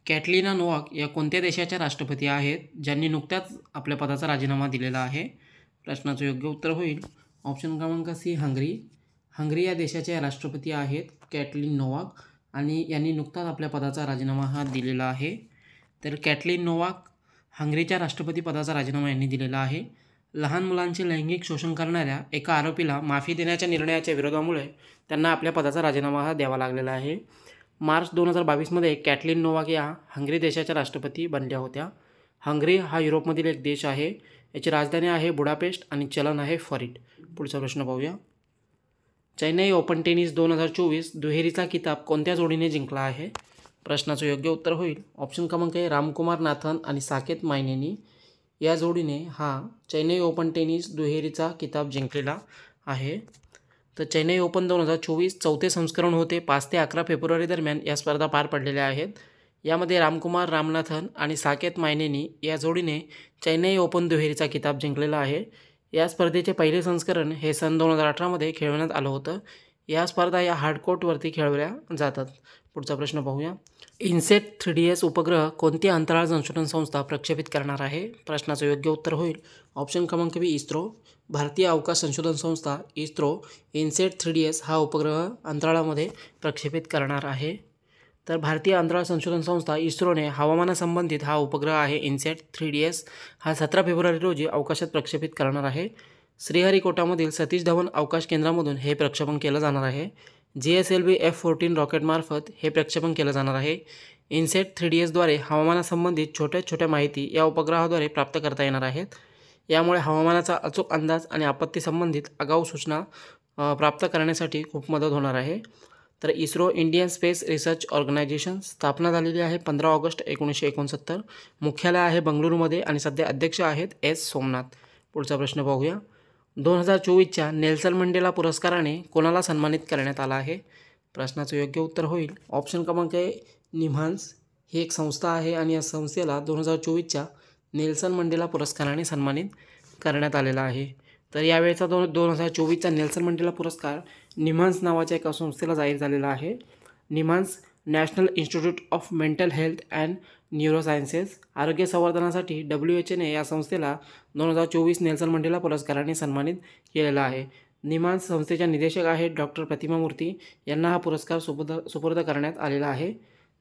कॅटलिना Novak या कोणत्या देशाच्या राष्ट्रपती आहेत ज्यांनी नुकत्याच आपल्या पदाचा राजीनामा दिलेला आहे? प्रश्नाचं योग्य उत्तर होईल ऑप्शन क्रमांक सी, हंगरी. हंगरी या देशाच्या राष्ट्रपती आहेत कॅटलिन नोवाक आणि यांनी नुकताच आपल्या पदाचा राजीनामा हा दिलेला आहे. तर कॅटलिन नोवाक हंगरीच्या राष्ट्रपती पदाचा राजीनामा यांनी दिलेला आहे. लहान मुलांचे लैंगिक शोषण करणाऱ्या एका आरोपीला माफी देण्याच्या निर्णयाच्या विरोधामुळे त्यांना आपल्या पदाचा राजीनामा हा द्यावा लागलेला आहे. मार्च 2022मध्ये कॅटलिन नोवाक या हंगरी देशाच्या राष्ट्रपती बनल्या होत्या. हंगरी हा युरोपमधील एक देश आहे. याची राजधानी आहे बुडापेस्ट आणि चलन आहे फॉरिट. पुढचा प्रश्न पाहूया. चेन्नई ओपन टेनिस 2024 दुहेरीचा किताब कोणत्या जोडीने जिंकला आहे? प्रश्नाचं योग्य उत्तर होईल ऑप्शन क्रमांक ए, रामकुमार नाथन आणि साकेत मायनेनी या जोडीने हा चेन्नई ओपन टेनिस दुहेरीचा किताब जिंकलेला आहे. तर चेन्नई ओपन 2024 चौथे संस्करण होते. 5 ते 11 फेब्रुवारी दरम्यान या स्पर्धा पार पडलेल्या आहेत. यामध्ये रामकुमार रामनाथन आणि साकेत मायनेनी या जोडीने चेन्नई ओपन दुहेरीचा किताब जिंकलेला आहे. या स्पर्धेचे पहिले संस्करण हे सन 2018मध्ये खेळवण्यात आलं होतं. या स्पर्धा या हार्डकोर्टवरती खेळवल्या जातात. पुढचा प्रश्न पाहूया. इन्सेट 3DS उपग्रह कोणती अंतराळ संशोधन संस्था प्रक्षेपित करणार आहे? प्रश्नाचं योग्य उत्तर होईल ऑप्शन क्रमांक बी, इस्रो. भारतीय अवकाश संशोधन संस्था इस्रो इन्सेट 3DS हा उपग्रह अंतराळामध्ये प्रक्षेपित करणार आहे. तर भारतीय अंतराळ संशोधन संस्था इस्रोने हवामानासंबंधित हा उपग्रह आहे इन्सेट 3DS हा 17 फेब्रुवारी रोजी अवकाशात प्रक्षेपित करणार आहे. श्रीहरिकोटामधील सतीश धवन अवकाश केंद्रामधून हे प्रक्षेपण केलं जाणार आहे. GSLV F-14 रॉकेटमार्फत हे प्रक्षेपण केलं जाणार आहे. इन्सेट 3DSद्वारे हवामानासंबंधित छोट्या छोट्या माहिती या उपग्रहाद्वारे प्राप्त करता येणार आहेत. यामुळे हवामानाचा अचूक अंदाज आणि आपत्ती संबंधित आगाऊ सूचना प्राप्त करण्यासाठी खूप मदत होणार आहे. तर ISRO Indian space research organisation स्थापना झालेली आहे 15 ऑगस्ट 1969. मुख्यालय आहे बंगळुरूमध्ये आणि सध्या अध्यक्ष आहेत S. सोमनाथ. पुढचा प्रश्न पाहूया. 2024च्या नेल्सन मंडेला पुरस्काराने कोणाला सन्मानित करण्यात आला आहे? प्रश्नाचं योग्य उत्तर होईल ऑप्शन क्रमांक ए, निम्हान्स. ही एक संस्था आहे आणि या संस्थेला 2024च्या नेल्सन मंडेला पुरस्काराने सन्मानित करण्यात आलेला आहे. तर यावेळेचा 2024चा नेल्सन मंडेला पुरस्कार निम्हान्स नावाच्या एका संस्थेला जाहीर झालेला आहे. NIMHANS national institute of mental health and neurosciences आरोग्य संवर्धनासाठी WHOने या संस्थेला 2024 नेल्सन मंडेला पुरस्काराने सन्मानित केलेला आहे. निम्हान्स संस्थेच्या निदेशक आहेत डॉक्टर प्रतिमा मूर्ती. यांना हा पुरस्कार सुपूर्द करण्यात आलेला आहे.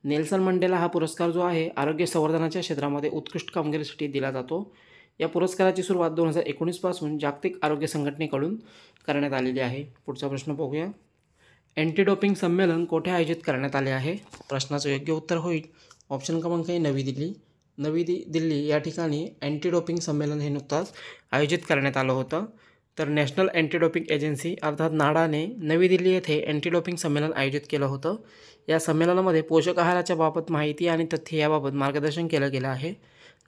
नेल्सन मंडेला हा पुरस्कार जो आहे आरोग्य संवर्धनाच्या क्षेत्रामध्ये उत्कृष्ट कामगिरीसाठी दिला जातो. या पुरस्काराची सुरुवात 2019 पासून जागतिक आरोग्य संघटनेकडून करण्यात आलेली आहे. पुढचा प्रश्न बघूया. अँटी डोपिंग संमेलन कोठे आयोजित करण्यात आले आहे? प्रश्नाचं योग्य उत्तर होईल ऑप्शन क्रमांक ए, नवी दिल्ली. दिल्ली या ठिकाणी अँटी डोपिंग संमेलन हे नुकताच आयोजित करण्यात आलं होतं. तर नॅशनल अँटी डोपिंग एजन्सी अर्थात नाडाने नवी दिल्ली येथे अँटी डोपिंग संमेलन आयोजित केलं होतं. या संमेलनामध्ये पोषक आहाराच्या बाबत माहिती आणि तथ्य याबाबत मार्गदर्शन केलं गेलं आहे.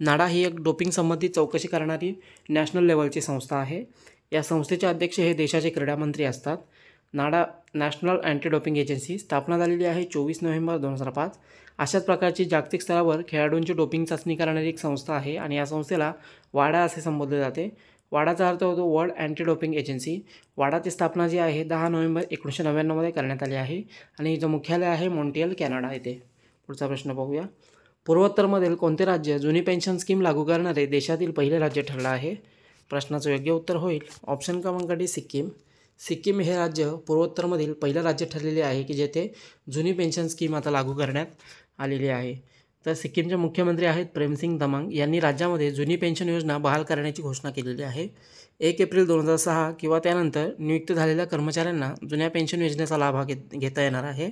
नाडा ही एक डोपिंग संबंधित चौकशी करणारी नॅशनल लेवलची संस्था आहे. या संस्थेचे अध्यक्ष हे देशाचे क्रीडामंत्री असतात. नाडा नॅशनल अँटी डोपिंग एजन्सी स्थापना झालेली आहे 24 नोव्हेंबर 2005. अशाच प्रकारची जागतिक स्तरावर खेळाडूंची डोपिंग चाचणी करणारी एक संस्था आहे आणि या संस्थेला वाडा असे संबोधले जाते. वाडाचा अर्थ होतो वर्ल्ड अँटी डोपिंग एजन्सी. वाडाची स्थापना जी आहे 10 नोव्हेंबर 1999मध्ये करण्यात आली आहे आणि हिचं मुख्यालय आहे मॉन्ट्रियल, कॅनडा येथे. पुढचा प्रश्न बघूया. पूर्वोत्तरमधील कोणते राज्य जुनी पेन्शन स्कीम लागू करणारे देशातील पहिले राज्य ठरलं आहे? प्रश्नाचं योग्य उत्तर होईल ऑप्शन क्रमांक डी, सिक्कीम. सिक्कीम हे राज्य पूर्वोत्तरमधील पहिलं राज्य ठरलेले आहे की जेथे जुनी पेन्शन स्कीम आता लागू करण्यात आलेली आहे. तर सिक्कीमचे मुख्यमंत्री आहेत प्रेमसिंग तमांग. यांनी राज्यामध्ये जुनी पेन्शन योजना बहाल करण्याची घोषणा केलेली आहे. 1 एप्रिल 2006 किंवा त्यानंतर नियुक्त झालेल्या कर्मचाऱ्यांना जुन्या पेन्शन योजनेचा लाभ घेता येणार आहे.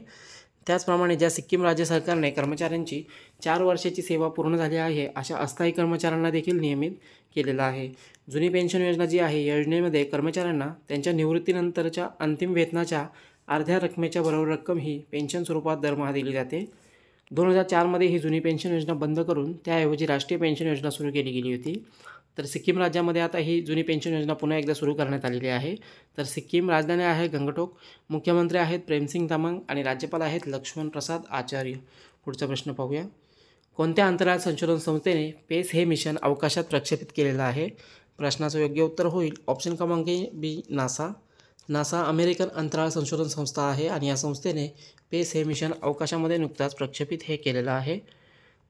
त्याचप्रमाणे ज्या सिक्कीम राज्य सरकारने कर्मचाऱ्यांची 4 वर्षाची सेवा पूर्ण झाली आहे अशा अस्थायी कर्मचाऱ्यांना देखील नियमित केलेलं आहे. जुनी पेन्शन योजना जी आहे या योजनेमध्ये कर्मचाऱ्यांना त्यांच्या निवृत्तीनंतरच्या अंतिम वेतनाच्या अर्ध्या रकमेच्या बरोबर रक्कम ही पेन्शन स्वरूपात दरमहा दिली जाते. 2004मध्ये ही जुनी पेन्शन योजना बंद करून त्याऐवजी राष्ट्रीय पेन्शन योजना सुरू केली गेली होती. तर सिक्कीम राज्यामध्ये आता ही जुनी पेन्शन योजना पुन्हा एकदा सुरू करण्यात आलेली आहे. तर सिक्कीम राजधानी आहे गंगटोक. मुख्यमंत्री आहेत प्रेमसिंग तमांग आणि राज्यपाल आहेत लक्ष्मण प्रसाद आचार्य. पुढचा प्रश्न पाहूया. कोणत्या अंतराळ संशोधन संस्थेने पेस हे मिशन अवकाशात प्रक्षेपित केलेलं आहे? प्रश्नाचं योग्य उत्तर होईल ऑप्शन क्रमांक बी, नासा. नासा अमेरिकन अंतराळ संशोधन संस्था आहे आणि या संस्थेने पेस हे मिशन अवकाशामध्ये नुकताच प्रक्षेपित हे केलेलं आहे.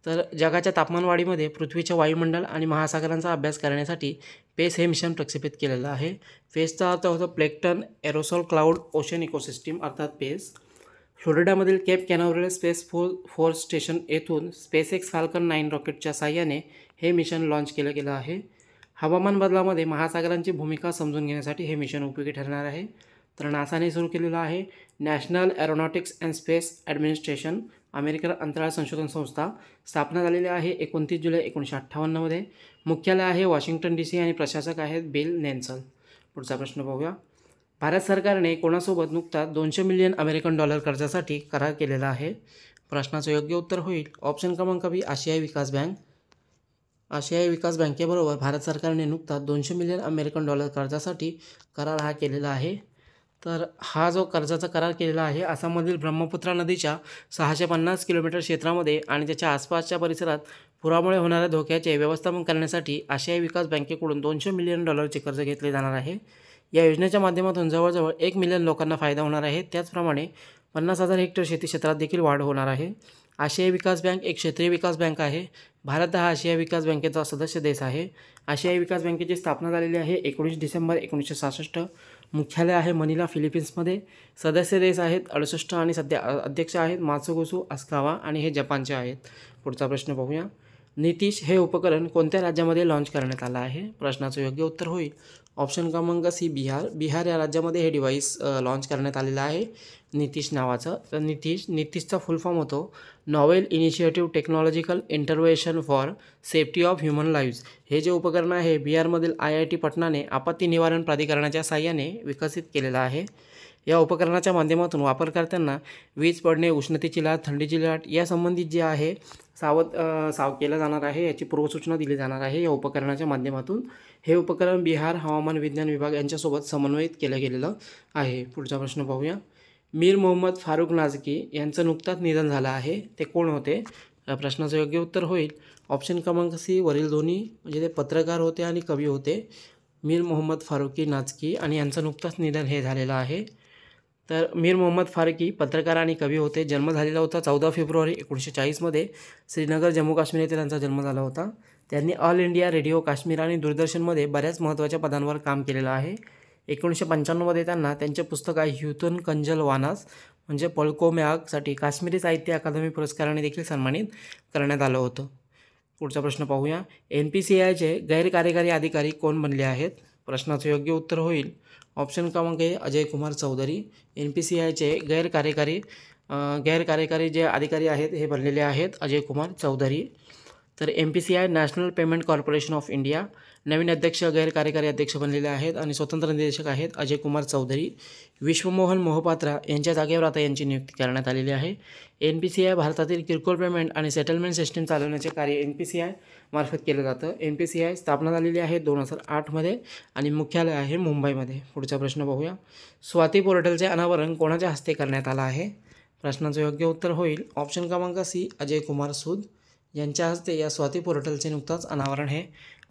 तर जगाच्या तापमानवाढीमध्ये पृथ्वीच्या वायुमंडल आणि महासागरांचा अभ्यास करण्यासाठी पेस हे मिशन प्रक्षेपित केलेलं आहे. पेसचा अर्थ होतो प्लेक्टन एरोसॉल क्लाउड ओशन इकोसिस्टीम अर्थात पेस. फ्लोरिडामधील केप कॅनाव्हरल स्पेस फोर्स स्टेशन येथून SpaceX फाल्कन 9 रॉकेटच्या साहाय्याने हे मिशन लॉन्च केलं गेलं आहे. हवामान बदलामध्ये महासागरांची भूमिका समजून घेण्यासाठी हे मिशन उपयोगी ठरणार आहे. तर नासाने सुरू केलेलं आहे national aeronautics and space administration, American अंतराळ संशोधन संस्था. स्थापना झालेली आहे 29 जुलै 1958मध्ये. मुख्यालय आहे वॉशिंग्टन DC आणि प्रशासक आहेत बिल नेल्सन. पुढचा प्रश्न पाहूया. भारत सरकारने कोणासोबत नुकताच $200 मिलियन अमेरिकन कर्जासाठी करार केलेला आहे? प्रश्नाचं योग्य उत्तर होईल ऑप्शन क्रमांक बी आशियाई विकास बँक. आशियाई विकास बँकेबरोबर भारत सरकारने नुकताच $200 मिलियन अमेरिकन कर्जासाठी करार हा केलेला आहे. तर हा जो कर्जाचा करार केलेला आहे आसाममधील ब्रह्मपुत्रा नदीच्या 650 किलोमीटर क्षेत्रामध्ये आणि त्याच्या आसपासच्या परिसरात पुरामुळे होणाऱ्या धोक्याचे व्यवस्थापन करण्यासाठी आशियाई विकास बँकेकडून $200 मिलियन कर्ज घेतले जाणार आहे. या योजनेच्या माध्यमातून जवळजवळ 1 मिलियन लोकांना फायदा होणार आहे. त्याचप्रमाणे 50,000 हेक्टर शेती क्षेत्रात देखील वाढ होणार आहे. आशियाई विकास बँक एक क्षेत्रीय विकास बँक आहे. भारत हा आशियाई विकास बँकेचा सदस्य देश आहे. आशियाई विकास बँकेची स्थापना झालेली आहे 19 डिसेंबर 1966. मुख्यालय आहे मनिला, फिलिपिन्समध्ये. सदस्य देश आहेत 68 आणि सध्या अध्यक्ष आहेत मात्सुगुसो असाकावा आणि हे जपानचे आहेत. पुढचा प्रश्न पाहूया. नितीश हे उपकरण कोणत्या राज्यामध्ये लॉन्च करण्यात आलं आहे? प्रश्नाचं योग्य उत्तर होईल ऑप्शन क्रमांक सी बिहार. बिहार या राज्यामध्ये हे डिव्हाइस लॉन्च करण्यात आलेलं आहे नितीश नावाचं. तर नितीशचा फुल फॉर्म होतो novel initiative technological intervention for safety of human lives. हे जे उपकरण आहे बिहारमधील IIT पटनाने आपत्ती निवारण प्राधिकरणाच्या साहाय्याने विकसित केलेलं आहे. या उपकरणाच्या माध्यमातून वापरकर्त्यांना वीज पडणे, उष्णतेची लाट, थंडीची लाट यासंबंधित जे आहे साव केलं जाणार आहे. याची पूर्वसूचना दिली जाणार आहे या उपकरणाच्या माध्यमातून. हे उपकरण बिहार हवामान विज्ञान विभाग यांच्यासोबत समन्वयित केलं गेलेलं आहे. पुढचा प्रश्न पाहूया. मीर मोहम्मद फारुख नाझकी यांचं नुकताच निधन झालं आहे. ते कोण होते? या प्रश्नाचं योग्य उत्तर होईल ऑप्शन क्रमांक सी वरील दोन्ही. म्हणजे ते पत्रकार होते आणि कवी होते. मीर मोहम्मद फारुकी नाझकी आणि यांचं नुकताच निधन हे झालेलं आहे. तर मीर मोहम्मद फारुकी पत्रकार आणि कवी होते. जन्म झालेला होता 14 फेब्रुवारी 1940मध्ये. श्रीनगर, जम्मू काश्मीर येथे त्यांचा जन्म झाला होता. त्यांनी ऑल इंडिया रेडिओ काश्मीर आणि दूरदर्शनमध्ये बऱ्याच महत्त्वाच्या पदांवर काम केलेलं आहे. 1995मध्ये त्यांना त्यांचे पुस्तक आहे ह्युतन कंजल वानास म्हणजे पळकोम्यागसाठी काश्मीरी साहित्य अकादमी पुरस्काराने देखील सन्मानित करण्यात आलं होतं. पुढचा प्रश्न पाहूया. NPCIचे गैरकार्यकारी अधिकारी कोण बनले आहेत? प्रश्नाचं योग्य उत्तर होईल ऑप्शन क्रमांक ए अजय कुमार चौधरी. NPCIचे गैरकार्यकारी जे अधिकारी आहेत हे बनलेले आहेत अजय कुमार चौधरी. तर NPCI national payment corporation of India नवीन अध्यक्ष गैरकार्यकारी अध्यक्ष बनलेले आहेत आणि स्वतंत्र निर्देशक आहेत अजय कुमार चौधरी. विश्वमोहन मोहपात्रा यांच्या जागेवर आता यांची नियुक्ती करण्यात आलेली आहे. NPCI भारतातील किरकोळ पेमेंट आणि सेटलमेंट सिस्टीम चालवण्याचे कार्य NPCI मार्फत केलं जातं. NPCI स्थापना झालेली आहे 2008मध्ये आणि मुख्यालय आहे मुंबईमध्ये. पुढचा प्रश्न पाहूया. स्वाती पोर्टलचे अनावरण कोणाच्या हस्ते करण्यात आलं आहे? प्रश्नाचं योग्य उत्तर होईल ऑप्शन क्रमांक सी अजय कुमार सूद यांच्या हस्ते या स्वाती पोर्टलचे नुकताच अनावरण हे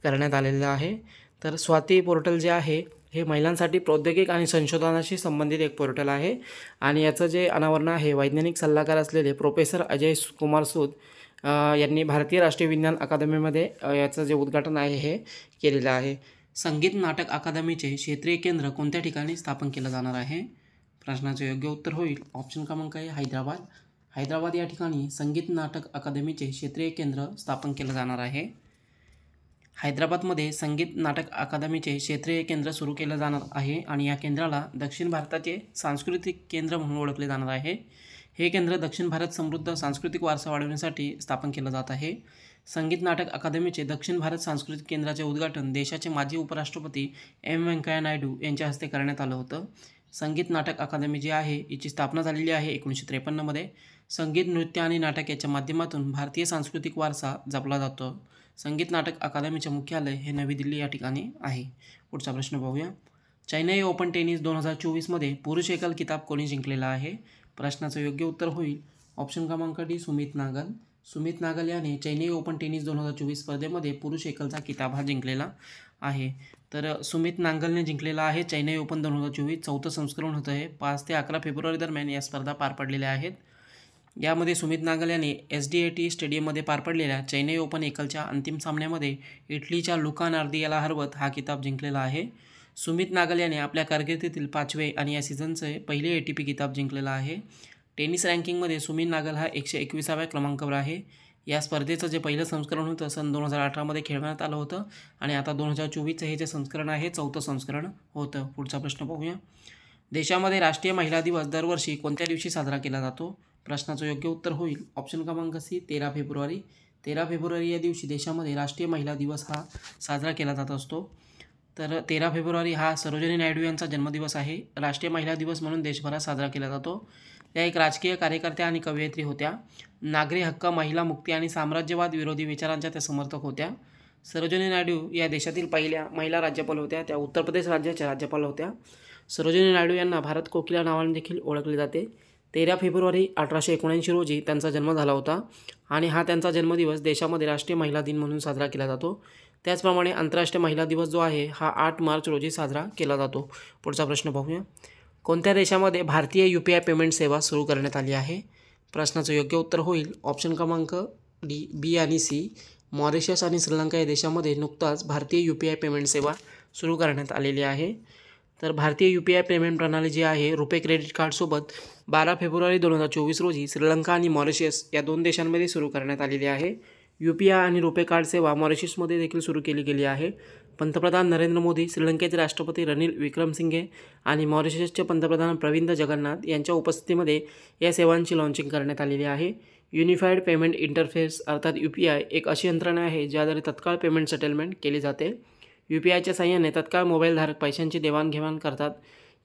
करण्यात आलेलं आहे. तर स्वाती पोर्टल जे आहे हे महिलांसाठी प्रौद्योगिक आणि संशोधनाशी संबंधित एक पोर्टल आहे आणि याचं जे अनावरण आहे वैज्ञानिक सल्लागार असलेले प्रोफेसर अजय कुमार सूद यांनी भारतीय राष्ट्रीय विज्ञान अकादमीमध्ये याचं जे उद्घाटन आहे हे केलेलं आहे. संगीत नाटक अकादमीचे क्षेत्रीय केंद्र कोणत्या ठिकाणी स्थापन केलं जाणार आहे? प्रश्नाचं योग्य उत्तर होईल ऑप्शन क्रमांक ए हैदराबाद. हैदराबाद या ठिकाणी संगीत नाटक अकादमीचे क्षेत्रीय केंद्र स्थापन केलं जाणार आहे. हैदराबादमध्ये संगीत नाटक अकादमीचे क्षेत्रीय केंद्र सुरू केलं जाणार आहे आणि या केंद्राला दक्षिण भारताचे सांस्कृतिक केंद्र म्हणून ओळखले जाणार आहे. हे केंद्र दक्षिण भारत समृद्ध सांस्कृतिक वारसा वाढवण्यासाठी स्थापन केलं जात आहे. संगीत नाटक अकादमीचे दक्षिण भारत सांस्कृतिक केंद्राचे उद्घाटन देशाचे माजी उपराष्ट्रपती व्यंकय्या नायडू यांच्या हस्ते करण्यात आलं होतं. संगीत नाटक अकादमी जी आहे याची स्थापना झालेली आहे 1953मध्ये. संगीत, नृत्य आणि नाटक याच्या माध्यमातून भारतीय सांस्कृतिक वारसा जपला जातो. संगीत नाटक अकादमीचे मुख्यालय हे नवी दिल्ली या ठिकाणी आहे. पुढचा प्रश्न पाहूया. चेन्नई ओपन टेनिस 2024मध्ये पुरुष एकल किताब कोणी जिंकलेला आहे? प्रश्नाचं योग्य उत्तर होईल ऑप्शन क्रमांक डी सुमित नागल. सुमित नागल याने चेन्नई ओपन टेनिस 2024 स्पर्धेमध्ये पुरुष एकलचा किताब हा जिंकलेला आहे. तर सुमित नागलने जिंकलेला आहे चेन्नई ओपन 2024. 4थं संस्करण होतं हे. 5 ते 11 फेब्रुवारी दरम्यान या स्पर्धा पार पडलेल्या आहेत. यामध्ये सुमित नागल याने SDAT स्टेडियममध्ये पार पडलेल्या चेन्नई ओपन एकलच्या अंतिम सामन्यामध्ये इटलीच्या लुका नार्दी याला हरवत हा किताब जिंकलेला आहे. सुमित नागल याने आपल्या कारकिर्दीतील 5वे आणि या सीझनचे पहिले ATP किताब जिंकलेला आहे. टेनिस रँकिंगमध्ये सुमित नागल हा 121व्या क्रमांकावर आहे. या स्पर्धेचं जे पहिलं संस्करण होतं सन 2018मध्ये खेळवण्यात आलं होतं आणि आता 2024चं हे जे संस्करण आहे 4थं संस्करण होतं. पुढचा प्रश्न पाहूया. देशामध्ये राष्ट्रीय महिला दिवस दरवर्षी कोणत्या दिवशी साजरा केला जातो? प्रश्नाचं योग्य उत्तर होईल ऑप्शन क्रमांक सी 13 फेब्रुवारी. 13 फेब्रुवारी या दिवशी देशामध्ये राष्ट्रीय महिला दिवस हा साजरा केला जात असतो. तर 13 फेब्रुवारी हा सरोजिनी नायडू यांचा जन्मदिवस आहे. राष्ट्रीय महिला दिवस म्हणून देशभरात साजरा केला जातो. त्या एक राजकीय कार्यकर्त्या आणि कवयित्री होत्या. नागरी हक्क, महिला मुक्ती आणि साम्राज्यवाद विरोधी विचारांच्या त्या समर्थक होत्या. सरोजिनी नायडू या देशातील पहिल्या महिला राज्यपाल होत्या. त्या उत्तर प्रदेश राज्याच्या राज्यपाल होत्या. सरोजिनी नायडू यांना भारत कोकिला नावाने देखील ओळखले जाते. 13 फेब्रुवारी 1879 रोजी त्यांचा जन्म झाला होता आणि हा त्यांचा जन्मदिवस देशामध्ये राष्ट्रीय महिला दिन म्हणून साजरा केला जातो. त्याचप्रमाणे आंतरराष्ट्रीय महिला दिवस जो आहे हा 8 मार्च रोजी साजरा केला जातो. पुढचा प्रश्न पाहूया. कोणत्या देशामध्ये भारतीय UPI पेमेंट सेवा सुरू करण्यात आली आहे? प्रश्नाचं योग्य उत्तर होईल ऑप्शन क्रमांक डी बी आणि सी. मॉरिशस आणि श्रीलंका या देशामध्ये नुकताच भारतीय UPI पेमेंट सेवा सुरू करण्यात आलेली आहे. तर भारतीय UPI पेमेंट प्रणाली जी आहे रुपे क्रेडिट कार्डसोबत 12 फेब्रुवारी 2024 रोजी श्रीलंका आणि मॉरिशस या 2 देशांमध्ये सुरू करण्यात आलेली आहे. UPI आणि रुपे कार्ड सेवा मॉरिशसमध्ये देखील सुरू केली गेली आहे. पंतप्रधान नरेंद्र मोदी, श्रीलंकेचे राष्ट्रपती रणिल विक्रमसिंघे आणि मॉरिशसचे पंतप्रधान प्रविंद जगन्नाथ यांच्या उपस्थितीमध्ये या सेवांची लॉन्चिंग करण्यात आलेली आहे. युनिफाईड पेमेंट इंटरफेस अर्थात UPI एक अशी यंत्रणा आहे ज्याद्वारे तत्काळ पेमेंट सेटलमेंट केली जाते. UPIच्या साहाय्याने तत्काळ मोबाईलधारक पैशांची देवाणघेवाण करतात.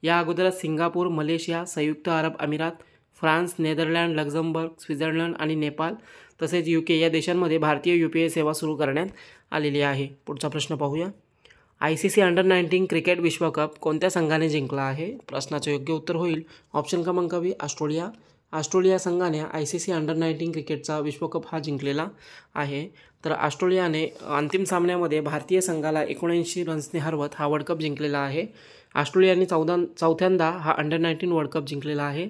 या अगोदरच सिंगापूर, मलेशिया, संयुक्त अरब अमिरात, फ्रान्स, नेदरलँड, लक्झमबर्ग, स्वित्झर्लंड आणि नेपाळ तसेच UK या देशांमध्ये भारतीय UPI सेवा सुरू करण्यात आलेली आहे. पुढचा प्रश्न पाहूया. ICC अंडर-19 क्रिकेट विश्वकप कोणत्या संघाने जिंकला आहे? प्रश्नाचं योग्य उत्तर होईल ऑप्शन क्रमांक बी ऑस्ट्रेलिया. ऑस्ट्रेलिया संघाने ICC अंडर-19 क्रिकेटचा विश्वकप हा जिंकलेला आहे. तर ऑस्ट्रेलियाने अंतिम सामन्यामध्ये भारतीय संघाला 79 रन्सने हरवत हा वर्ल्ड कप जिंकलेला आहे. ऑस्ट्रेलियाने चौथ्यांदा हा अंडर-19 वर्ल्ड कप जिंकलेला आहे.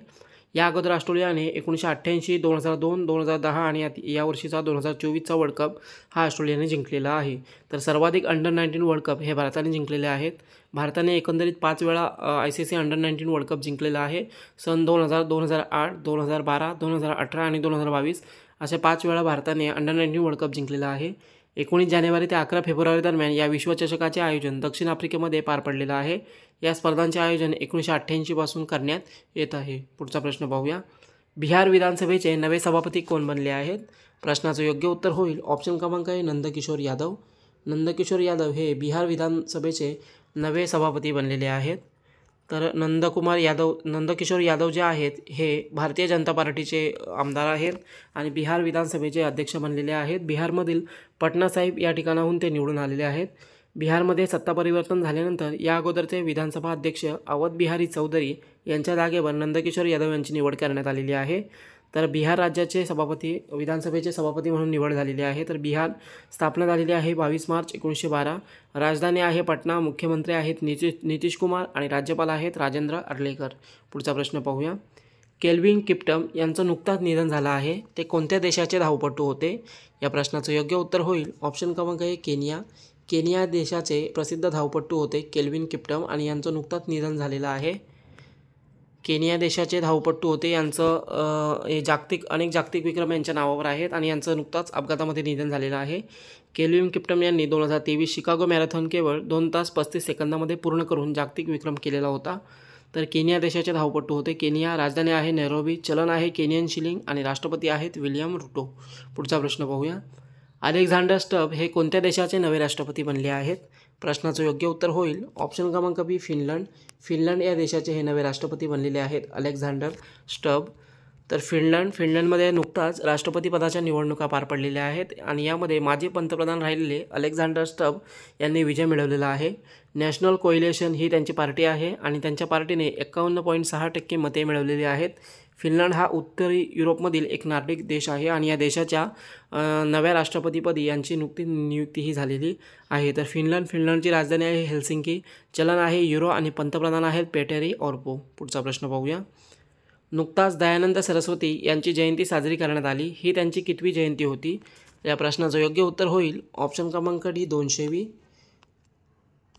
या अगोदर ऑस्ट्रेलियाने 1988, 2002, 2010 आणि यावर्षीचा 2024चा वर्ल्ड कप हा ऑस्ट्रेलियाने जिंकलेला आहे. तर सर्वाधिक अंडर-19 वर्ल्ड कप हे भारताने जिंकलेले आहेत. भारताने एकंदरीत 5 वेळा ICC अंडर-19 वर्ल्ड कप जिंकलेला आहे. सन 2000, 2008, 2012, 2018 आणि 2022 अशा 5 वेळा भारताने अंडर-19 वर्ल्ड कप जिंकलेला आहे. 19 जानेवारी ते 11 फेब्रुवारी दरम्यान या विश्वचषकाचे आयोजन दक्षिण आफ्रिकेमध्ये पार पडलेलं आहे. या स्पर्धांचे आयोजन 1988 पासून करण्यात येत आहे. पुढचा प्रश्न पाहूया. बिहार विधानसभेचे नवे सभापती कोण बनले आहेत? प्रश्नाचं योग्य उत्तर होईल ऑप्शन क्रमांक आहे नंदकिशोर यादव. नंदकिशोर यादव हे बिहार विधानसभेचे नवे सभापती बनलेले आहेत. तर नंदकिशोर यादव जे आहेत हे भारतीय जनता पार्टीचे आमदार आहेत आणि बिहार विधानसभेचे अध्यक्ष बनलेले आहेत. बिहारमधील पटना साहिब या ठिकाणाहून ते निवडून आलेले आहेत. बिहारमध्ये सत्ता परिवर्तन झाल्यानंतर या अगोदरचे विधानसभा अध्यक्ष अवध बिहारी चौधरी यांच्या जागेवर नंदकिशोर यादव यांची निवड करण्यात आलेली आहे. तर बिहार राज्याचे विधानसभेचे सभापती म्हणून निवड झालेली आहे. तर बिहार स्थापना झालेली आहे 22 मार्च 1912. राजधानी आहे पटना. मुख्यमंत्री आहेत नितीश कुमार आणि राज्यपाल आहेत राजेंद्र अर्लेकर. पुढचा प्रश्न पाहूया. केल्विन किप्टम यांचं नुकताच निधन झालं आहे. ते कोणत्या देशाचे धावपटू होते? या प्रश्नाचं योग्य उत्तर होईल ऑप्शन क्रमांक आहे केनिया. केनिया देशाचे प्रसिद्ध धावपटू होते केल्विन किप्टम आणि यांचं नुकताच निधन झालेलं आहे. केनिया देशाचे धावपटू होते. यांचं अनेक जागतिक विक्रम यांच्या नावावर आहेत आणि यांचं नुकताच अपघातामध्ये निधन झालेलं आहे. केल्विन किप्टम यांनी 2023 शिकागो मॅरेथॉन केवळ 2 तास 35 सेकंदामध्ये पूर्ण करून जागतिक विक्रम केलेला होता. तर केनिया देशाचे धावपटू होते केनिया. राजधानी आहे नैरोबी. चलन आहे केनियन शिलिंग आणि राष्ट्रपती आहेत विलियम रुटो. पुढचा प्रश्न पाहूया. अलेक्झांडर स्टब हे कोणत्या देशाचे नवे राष्ट्रपती बनले आहेत? प्रश्नाचं योग्य उत्तर होईल ऑप्शन क्रमांक बी फिनलंड. फिनलंड या देशाचे हे नवे राष्ट्रपती बनलेले आहेत अलेक्झांडर स्टब. तर फिनलंडमध्ये नुकताच राष्ट्रपती पदाच्या निवडणुका पार पडलेल्या आहेत आणि यामध्ये माजी पंतप्रधान राहिलेले अलेक्झांडर स्टब यांनी विजय मिळवलेला आहे. नॅशनल कोएलिशन ही त्यांची पार्टी आहे आणि त्यांच्या पार्टीने 51.6% मते मिळवलेली आहेत. फिनलंड हा उत्तरी युरोपमधील एक नार्डिक देश आहे आणि या देशाच्या नव्या राष्ट्रपतीपदी यांची नियुक्तीही झालेली आहे. तर फिनलंडची राजधानी आहे हेल्सिंकी. चलन आहे युरो आणि पंतप्रधान आहेत पेटेरी ऑर्पो. पुढचा प्रश्न पाहूया. नुकताच दयानंद सरस्वती यांची जयंती साजरी करण्यात आली. ही त्यांची कितवी जयंती होती? या प्रश्नाचं योग्य उत्तर होईल ऑप्शन क्रमांक डी 200वी.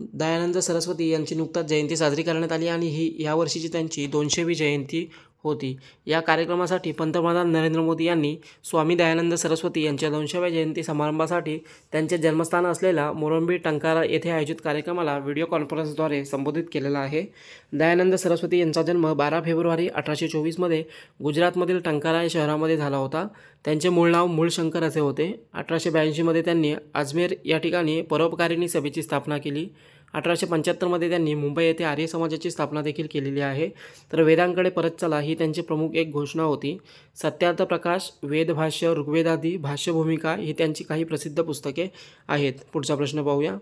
दयानंद सरस्वती यांची नुकताच जयंती साजरी करण्यात आली आणि ही या वर्षीची त्यांची 200वी जयंती होती. या कार्यक्रमासाठी पंतप्रधान नरेंद्र मोदी यांनी स्वामी दयानंद सरस्वती यांच्या 200व्या जयंती समारंभासाठी त्यांचे जन्मस्थान असलेल्या मोरंबी टंकारा येथे आयोजित कार्यक्रमाला व्हिडिओ कॉन्फरन्सद्वारे संबोधित केलेला आहे. दयानंद सरस्वती यांचा जन्म 12 फेब्रुवारी 1824मध्ये गुजरातमधील टंकारा या शहरामध्ये झाला होता. त्यांचे मूळ नाव मूळशंकर असे होते. 1882मध्ये त्यांनी अजमेर या ठिकाणी परोपकारिणी सभेची स्थापना केली. 1875मध्ये त्यांनी मुंबई येथे आर्य समाजाची स्थापना देखील केलेली आहे. तर वेदांकडे परत चला ही त्यांची प्रमुख एक घोषणा होती. सत्यार्थ प्रकाश, वेदभाष्य, ऋग्वेदादी, भाष्यभूमिका ही त्यांची काही प्रसिद्ध पुस्तके आहेत. पुढचा प्रश्न पाहूया.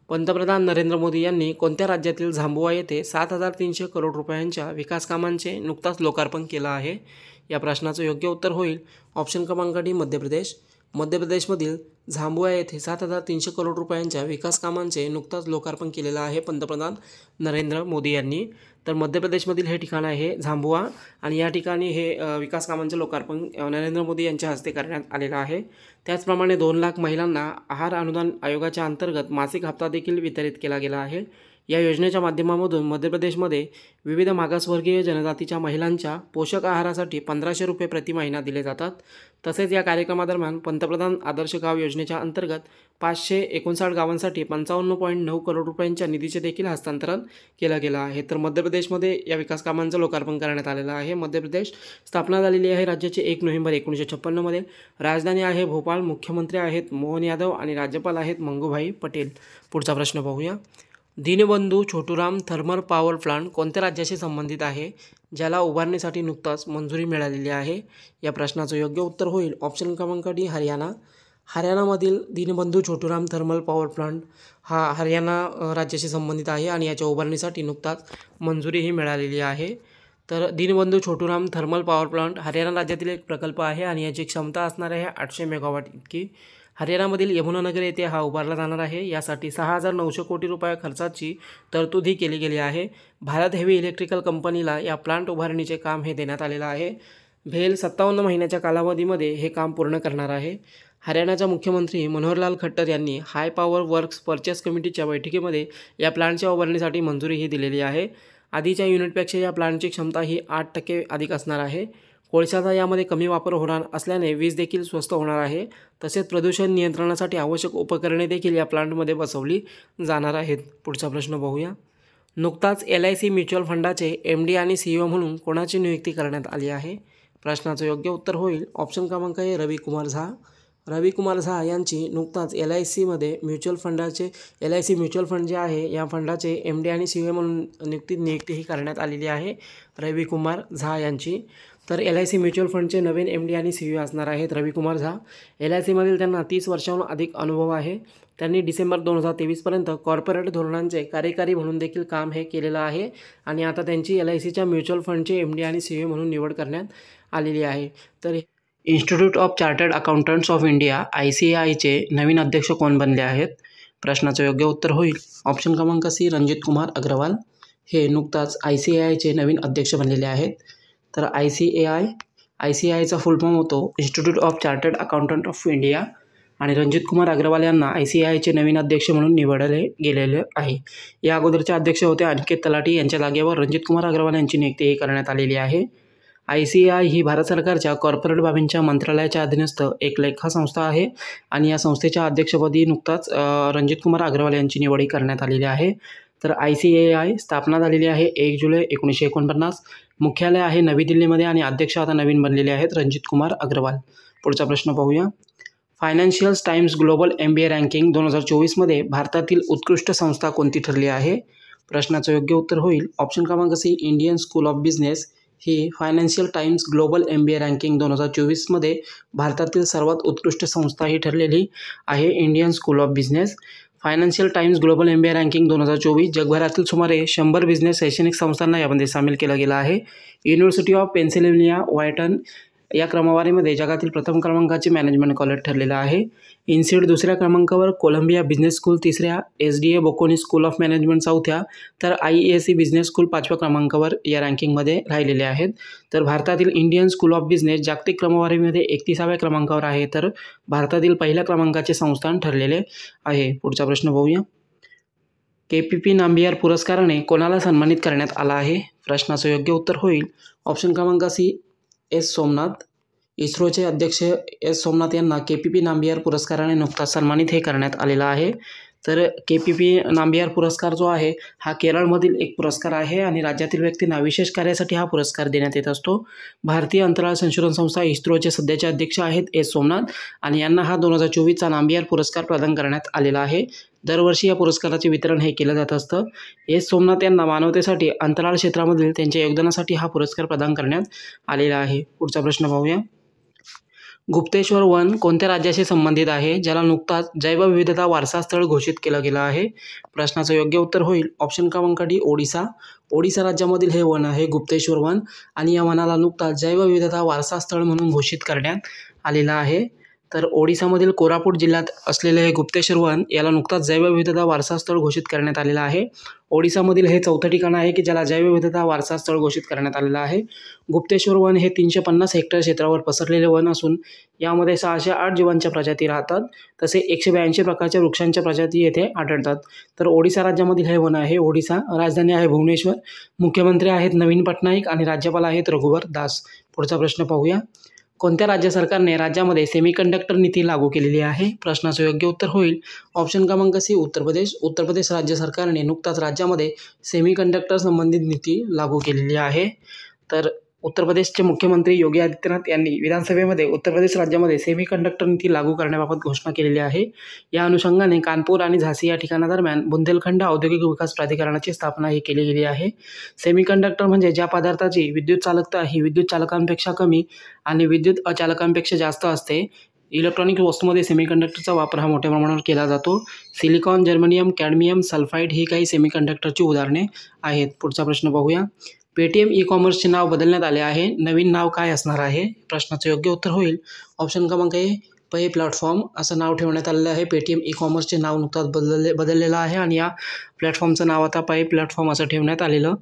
पंतप्रधान नरेंद्र मोदी यांनी कोणत्या राज्यातील झांबुआ येथे 7,300 करोड रुपयांच्या विकास कामांचे नुकताच लोकार्पण केलं आहे? या प्रश्नाचं योग्य उत्तर होईल ऑप्शन क्रमांक डी मध्य प्रदेश. मध्य प्रदेशमधील झांबुआ येथे 7,300 करोड रुपयांच्या विकास कामांचे नुकताच लोकार्पण केलेलं आहे पंतप्रधान नरेंद्र मोदी यांनी. तर मध्य प्रदेशमधील हे ठिकाण आहे झांबुआ आणि या ठिकाणी हे विकास कामांचे लोकार्पण नरेंद्र मोदी यांच्या हस्ते करण्यात आलेलं आहे. त्याचप्रमाणे 2 लाख महिलांना आहार अनुदान आयोगाच्या अंतर्गत मासिक हप्ता देखील वितरित केला गेला आहे. या योजनेच्या माध्यमामधून मध्य प्रदेशमध्ये विविध मागासवर्गीय जनजातीच्या महिलांच्या पोषक आहारासाठी 1,500 रुपये प्रति महिना दिले जातात. तसेच या कार्यक्रमादरम्यान पंतप्रधान आदर्श गाव योजनेच्या अंतर्गत 559 गावांसाठी 55.9 करोड रुपयांच्या निधीचे देखील हस्तांतरण केलं गेलं आहे. तर मध्य प्रदेशमध्ये या विकास कामांचं लोकार्पण करण्यात आलेलं आहे. मध्य प्रदेश स्थापना झालेली आहे राज्याची 1 नोव्हेंबर 1956मध्ये. राजधानी आहे भोपाळ. मुख्यमंत्री आहेत मोहन यादव आणि राज्यपाल आहेत मंगूभाई पटेल. पुढचा प्रश्न पाहूया. Deenbandhu Chhoturam thermal power plant कोणत्या राज्याशी संबंधित आहे, ज्याला उभारणीसाठी नुकताच मंजुरी मिळालेली आहे? या प्रश्नाचं योग्य उत्तर होईल ऑप्शन क्रमांक डी हरियाणा. हरियाणामधील Deenbandhu Chhoturam thermal power plant हा हरियाणा राज्याशी संबंधित आहे आणि याच्या उभारणीसाठी नुकताच मंजुरीही मिळालेली आहे. तर Deenbandhu Chhoturam thermal power plant Haryana राज्यातील एक प्रकल्प आहे आणि याची क्षमता असणार आहे 800 मेगावॉट इतकी. हरियाणामधील यमुनानगर येथे हा उभारला जाणार आहे. यासाठी 6,900 कोटी रुपये खर्चाची तरतूदही केली गेली आहे. भारत हेवी इलेक्ट्रिकल कंपनीला या प्लांट उभारणीचे काम हे देण्यात आलेलं आहे. भेल 57 महिन्याच्या कालावधीमध्ये हे काम पूर्ण करणार आहे. हरियाणाच्या मुख्यमंत्री मनोहरलाल खट्टर यांनी हाय पॉवर वर्क्स परचेस कमिटीच्या बैठकीमध्ये या प्लांटच्या उभारणीसाठी मंजुरीही दिलेली आहे. आधीच्या युनिटपेक्षा या प्लांटची क्षमता ही 8% अधिक असणार आहे. कोळशाचा यामध्ये कमी वापर होणार असल्याने वीज देखील स्वस्त होणार आहे. तसेच प्रदूषण नियंत्रणासाठी आवश्यक उपकरणे देखील या प्लांटमध्ये बसवली जाणार आहेत. पुढचा प्रश्न पाहूया. नुकताच LIC म्युच्युअल फंडाचे MD आणि CEO म्हणून कोणाची नियुक्ती करण्यात आली आहे? प्रश्नाचं योग्य उत्तर होईल ऑप्शन क्रमांक ए रविकुमार झा. रविकुमार झा यांची नुकताच LIC म्युच्युअल फंड जे आहे या फंडाचे MD आणि CEO म्हणून नियुक्तीही करण्यात आलेली आहे रविकुमार झा यांची. तर LIC म्युच्युअल फंडचे नवीन MD आणि CEO असणार आहेत रविकुमार झा. LICमधील त्यांना 30 वर्षांहून अधिक अनुभव आहे. त्यांनी डिसेंबर 2023पर्यंत कॉर्पोरेट धोरणांचे कार्यकारी म्हणून देखील काम हे केलेलं आहे आणि आता त्यांची LICच्या म्युच्युअल फंडचे MD आणि CEO म्हणून निवड करण्यात आलेली आहे. तर institute of chartered accountants of India ICAIचे नवीन अध्यक्ष कोण बनले आहेत? प्रश्नाचं योग्य उत्तर होईल ऑप्शन क्रमांक सी रणजित कुमार अग्रवाल. हे नुकताच ICAIचे नवीन अध्यक्ष बनलेले आहेत. तर ICAIचा फुल फॉर्म होतो institute of chartered accountant of India आणि रणजित कुमार अग्रवाल यांना ICAIचे नवीन अध्यक्ष म्हणून निवडले गेलेले आहे. या अगोदरचे अध्यक्ष होते अनिकेत तलाटी. यांच्या जागेवर रणजित कुमार अग्रवाल यांची नियुक्ती करण्यात आलेली आहे. ICAI ही भारत सरकारच्या कॉर्पोरेट बाबींच्या मंत्रालयाच्या अधीनस्थ एक लेखा संस्था आहे आणि या संस्थेच्या अध्यक्षपदी नुकताच रणजित कुमार अग्रवाल यांची निवड करण्यात आलेली आहे. तर ICAI स्थापना झालेली आहे 1 जुलै 1949. मुख्यालय आहे नवी दिल्लीमध्ये आणि अध्यक्ष आता नवीन बनलेले आहेत रणजित कुमार अग्रवाल. पुढचा प्रश्न पाहूया. Financial times global MBA ranking 2024मध्ये भारतातील उत्कृष्ट संस्था कोणती ठरली आहे? प्रश्नाचं योग्य उत्तर होईल ऑप्शन क्रमांक C Indian school of business. ही financial times global MBA ranking 2024मध्ये भारतातील सर्वात उत्कृष्ट संस्था ही ठरलेली आहे Indian school of business. Financial times global MBA ranking 2024 जगभरातील सुमारे 100 बिझनेस शैक्षणिक संस्थांना यामध्ये सामील केलं गेलं आहे. युनिव्हर्सिटी ऑफ पेन्सिल्व्हेनिया व्हायटन या क्रमवारीमध्ये जगातील प्रथम क्रमांकाचे मॅनेजमेंट कॉलेज ठरलेलं आहे. इन्सिड दुसऱ्या क्रमांकावर, कोलंबिया बिझनेस स्कूल तिसऱ्या, SDA बोकोनी स्कूल ऑफ मॅनेजमेंट चौथ्या, तर IAC बिझनेस स्कूल 5व्या क्रमांकावर या रँकिंगमध्ये राहिलेले आहेत. तर भारतातील इंडियन स्कूल ऑफ बिझनेस जागतिक क्रमवारीमध्ये 31व्या क्रमांकावर आहे, तर भारतातील पहिल्या क्रमांकाचे संस्थान ठरलेले आहे. पुढचा प्रश्न पाहूया. KPP नांबियार पुरस्काराने कोणाला सन्मानित करण्यात आला आहे? प्रश्नाचं योग्य उत्तर होईल ऑप्शन क्रमांक C, S सोमनाथ. इस्रोचे अध्यक्ष S सोमनाथ यांना KPP नांबियार पुरस्काराने नुकताच सन्मानित हे करण्यात आलेला आहे. तर KPP नांबियार पुरस्कार जो आहे हा केरळमधील एक पुरस्कार आहे आणि राज्यातील व्यक्तींना विशेष कार्यासाठी हा पुरस्कार देण्यात येत असतो. भारतीय अंतराळ संशोधन संस्था इस्रोचे सध्याचे अध्यक्ष आहेत S सोमनाथ आणि यांना हा 2024चा नांबियार पुरस्कार प्रदान करण्यात आलेला आहे. दरवर्षी या पुरस्काराचे वितरण हे केलं जात असतं. S सोमनाथ यांना मानवतेसाठी अंतराळ क्षेत्रामधील त्यांच्या योगदानासाठी हा पुरस्कार प्रदान करण्यात आलेला आहे. पुढचा प्रश्न पाहूया. गुप्तेश्वर वन कोणत्या राज्याशी संबंधित आहे, ज्याला नुकताच जैवविविधता वारसा स्थळ घोषित केलं गेलं आहे? प्रश्नाचं योग्य उत्तर होईल ऑप्शन क्रमांक D, ओडिसा. ओडिसा राज्यामधील हे वन आहे गुप्तेश्वर वन आणि या वनाला नुकताच जैवविविधता वारसा स्थळ म्हणून घोषित करण्यात आलेलं आहे. तर ओडिसामधील कोरापूट जिल्ह्यात असलेले हे गुप्तेश्वर वन याला नुकताच जैवविविधता वारसा स्थळ घोषित करण्यात आलेलं आहे. ओडिसामधील हे चौथं ठिकाण आहे की ज्याला जैवविविधता वारसा स्थळ घोषित करण्यात आलेलं आहे. गुप्तेश्वर वन हे 350 हेक्टर क्षेत्रावर पसरलेले वन असून यामध्ये 608 जीवांच्या प्रजाती राहतात. तसे 182 प्रकारच्या वृक्षांच्या प्रजाती येथे आढळतात. तर ओडिसा राज्यामधील हे वन आहे ओडिसा. राजधानी आहे भुवनेश्वर. मुख्यमंत्री आहेत नवीन पटनाईक आणि राज्यपाल आहेत रघुवर दास. पुढचा प्रश्न पाहूया. कोणत्या राज्य सरकारने राज्यामध्ये सेमीकंडक्टर नीती लागू केलेली आहे? प्रश्नाचं योग्य उत्तर होईल ऑप्शन क्रमांक C, उत्तर प्रदेश. उत्तर प्रदेश राज्य सरकारने नुकताच राज्यामध्ये सेमीकंडक्टर संबंधित नीती लागू केलेली आहे. तर उत्तर प्रदेशचे मुख्यमंत्री योगी आदित्यनाथ यांनी विधानसभेमध्ये उत्तर प्रदेश राज्यामध्ये सेमीकंडक्टर नीती लागू करण्याबाबत घोषणा केलेली आहे. या अनुषंगाने कानपूर आणि झाशी या ठिकाणादरम्यान बुंदेलखंड औद्योगिक विकास प्राधिकरणाची स्थापना ही केली गेली आहे. सेमीकंडक्टर म्हणजे ज्या पदार्थाची विद्युत चालकता ही विद्युत चालकांपेक्षा कमी आणि विद्युत अचालकांपेक्षा जास्त असते. इलेक्ट्रॉनिक वस्तूमध्ये सेमीकंडक्टरचा वापर हा मोठ्या प्रमाणावर केला जातो. सिलिकॉन, जर्मेनियम, कॅडमियम, सल्फाईड ही काही सेमीकंडक्टरची उदाहरणे आहेत. पुढचा प्रश्न पाहूया. पेटीएम ई कॉमर्सचे नाव बदलण्यात आले आहे. नवीन नाव काय असणार आहे? प्रश्नाचं योग्य उत्तर होईल ऑप्शन क्रमांक A, पे प्लॅटफॉर्म असं नाव ठेवण्यात आलेलं आहे. पेटीएम ई कॉमर्सचे नाव नुकताच बदललेलं आहे आणि या प्लॅटफॉर्मचं नाव आता पे प्लॅटफॉर्म असं ठेवण्यात आलेलं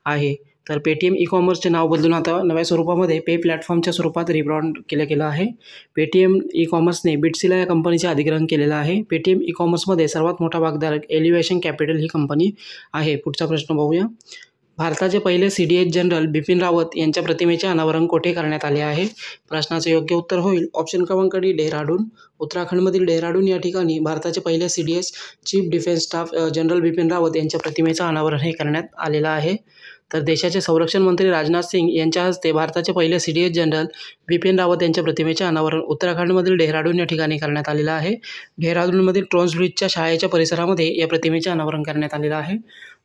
आहे. तर पेटीएम ई कॉमर्सचे नाव बदलून आता नव्या स्वरूपामध्ये पे प्लॅटफॉर्मच्या स्वरूपात रिब्रँड केलं गेलं आहे. पेटीएम ई कॉमर्सने बिट्सिला या कंपनीचे अधिग्रहण केलेलं आहे. पेटीएम ई कॉमर्समध्ये सर्वात मोठा भागधारक एलिव्हेशन कॅपिटल ही कंपनी आहे. पुढचा प्रश्न पाहूया. भारताचे पहिले CDS जनरल बिपिन रावत यांच्या प्रतिमेचे अनावरण कोठे करण्यात आले आहे? प्रश्नाचं योग्य उत्तर होईल ऑप्शन क्रमांक D, डेहराडून. उत्तराखंडमधील डेहराडून या ठिकाणी भारताचे पहिले CDS chief defence staff general Bipin Rawat यांच्या प्रतिमेचं अनावरण हे करण्यात आलेलं आहे. तर देशाचे संरक्षण मंत्री राजनाथ सिंग यांच्या हस्ते भारताचे पहिले CDS जनरल बिपिन रावत यांच्या प्रतिमेचे अनावरण उत्तराखंडमधील डेहराडून या ठिकाणी करण्यात आलेलं आहे. डेहराडूनमधील ट्रोन्स ब्रिजच्या शाळेच्या परिसरामध्ये या प्रतिमेचे अनावरण करण्यात आलेलं आहे.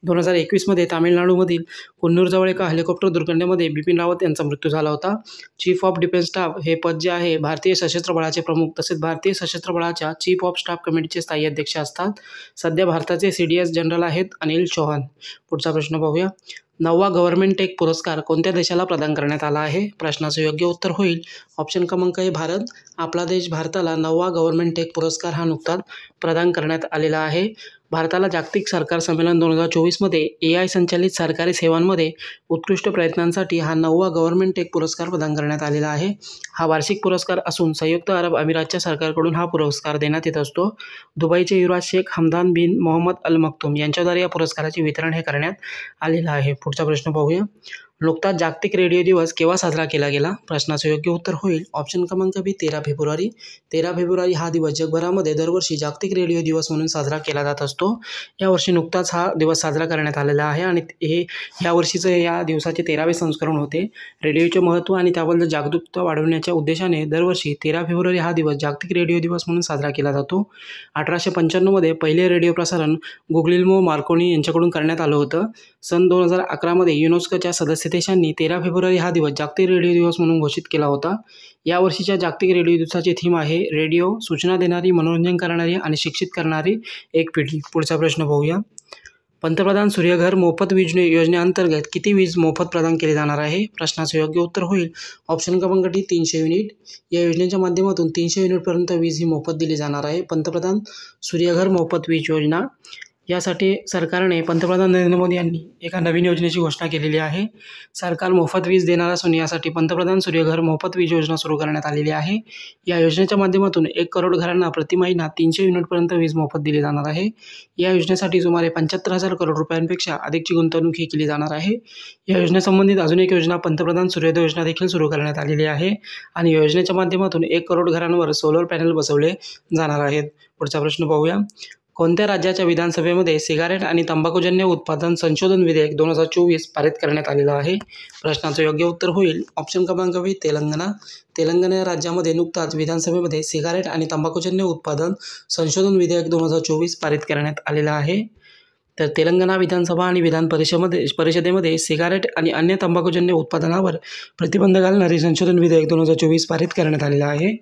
2021मध्ये तामिळनाडूमधील कुन्नूरजवळ एका हेलिकॉप्टर दुर्घटनेमध्ये बिपिन रावत यांचा मृत्यू झाला होता. चीफ ऑफ डिफेन्स स्टाफ हे पद जे आहे भारतीय सशस्त्र बळाचे प्रमुख तसेच भारतीय सशस्त्र बळाच्या चीफ ऑफ स्टाफ कमिटीचे स्थायी अध्यक्ष असतात. सध्या भारताचे CDS जनरल आहेत अनिल चौहान. पुढचा प्रश्न पाहूया. 9वा गव्हर्नमेंट टेक पुरस्कार कोणत्या देशाला प्रदान करण्यात आला आहे? प्रश्नाचं योग्य उत्तर होईल ऑप्शन क्रमांक A, भारत. आपला देश भारताला 9वा गव्हर्नमेंट टेक पुरस्कार हा नुकताच प्रदान करण्यात आलेला आहे. भारताला जागतिक सरकार संमेलन 2024मध्ये AI संचालित सरकारी सेवांमध्ये उत्कृष्ट प्रयत्नांसाठी हा 9वा गव्हर्नमेंट टेक पुरस्कार प्रदान करण्यात आलेला आहे. हा वार्षिक पुरस्कार असून संयुक्त अरब अमिरातच्या सरकारकडून हा पुरस्कार देण्यात येत असतो. दुबईचे युवराज शेख हमदान बिन मोहम्मद अल मक्तूम यांच्याद्वारे या पुरस्काराचे वितरण हे करण्यात आलेलं आहे. पुढचा प्रश्न पाहूया. नुकताच जागतिक रेडिओ दिवस केव्हा साजरा केला गेला? प्रश्नाचं योग्य उत्तर होईल ऑप्शन क्रमांक B, 13 फेब्रुवारी. 13 फेब्रुवारी हा दिवस जगभरामध्ये दरवर्षी जागतिक रेडिओ दिवस म्हणून साजरा केला जात असतो. यावर्षी नुकताच हा दिवस साजरा करण्यात आलेला आहे आणि हे यावर्षीचं या दिवसाचे 13वे संस्करण होते. रेडिओचे महत्त्व आणि त्याबद्दल जागरूकता वाढवण्याच्या उद्देशाने दरवर्षी 13 फेब्रुवारी हा दिवस जागतिक रेडिओ दिवस म्हणून साजरा केला जातो. 1895मध्ये पहिले रेडिओ प्रसारण गुग्लिल्मो मार्कोनी यांच्याकडून करण्यात आलं होतं. सन 2011मध्ये युनेस्कोच्या सदस्य देशांनी 13 फेब्रुवारी हा दिवस जागतिक रेडिओ दिवस म्हणून घोषित केला होता. यावर्षीच्या जागतिक रेडिओ दिवसाची थीम आहे रेडिओ, सूचना देणारी, मनोरंजन करणारी आणि शिक्षित करणारी एक पिढी. पुढचा प्रश्न पाहूया. पंतप्रधान सूर्यघर मोफत वीज योजनेअंतर्गत किती वीज मोफत प्रदान केली जाणार आहे? प्रश्नाचं योग्य उत्तर होईल ऑप्शन क्रमांक डी 300 युनिट. या योजनेच्या माध्यमातून 300 युनिटपर्यंत वीज ही मोफत दिली जाणार आहे. पंतप्रधान सूर्यघर मोफत वीज योजना यासाठी सरकारने पंतप्रधान नरेंद्र मोदी यांनी एका नवीन योजनेची घोषणा केलेली आहे. सरकार मोफत वीज देणार असून यासाठी पंतप्रधान सूर्यघर मोफत वीज योजना सुरू करण्यात आलेली आहे. या योजनेच्या माध्यमातून 1 करोड घरांना प्रति महिना 300 युनिटपर्यंत वीज मोफत दिली जाणार आहे. या योजनेसाठी सुमारे 75,000 करोड रुपयांपेक्षा अधिकची गुंतवणूक ही केली जाणार आहे. या योजनेसंबंधित अजून एक योजना पंतप्रधान सूर्योदय योजना देखील सुरू करण्यात आलेली आहे आणि योजनेच्या माध्यमातून 1 करोड घरांवर सोलर पॅनल बसवले जाणार आहेत. पुढचा प्रश्न पाहूया. कोणत्या राज्याच्या विधानसभेमध्ये सिगारेट आणि तंबाखूजन्य उत्पादन संशोधन विधेयक 2024 पारित करण्यात आलेलं आहे? प्रश्नाचं योग्य उत्तर होईल ऑप्शन क्रमांक बी तेलंगणा. तेलंगणा या राज्यामध्ये नुकताच विधानसभेमध्ये सिगारेट आणि तंबाखूजन्य उत्पादन संशोधन विधेयक 2024 पारित करण्यात आलेलं आहे. तर तेलंगणा विधानसभा आणि विधान परिषदेमध्ये सिगारेट आणि अन्य तंबाखूजन्य उत्पादनावर प्रतिबंध घालणारे संशोधन विधेयक 2024 पारित करण्यात आलेलं आहे.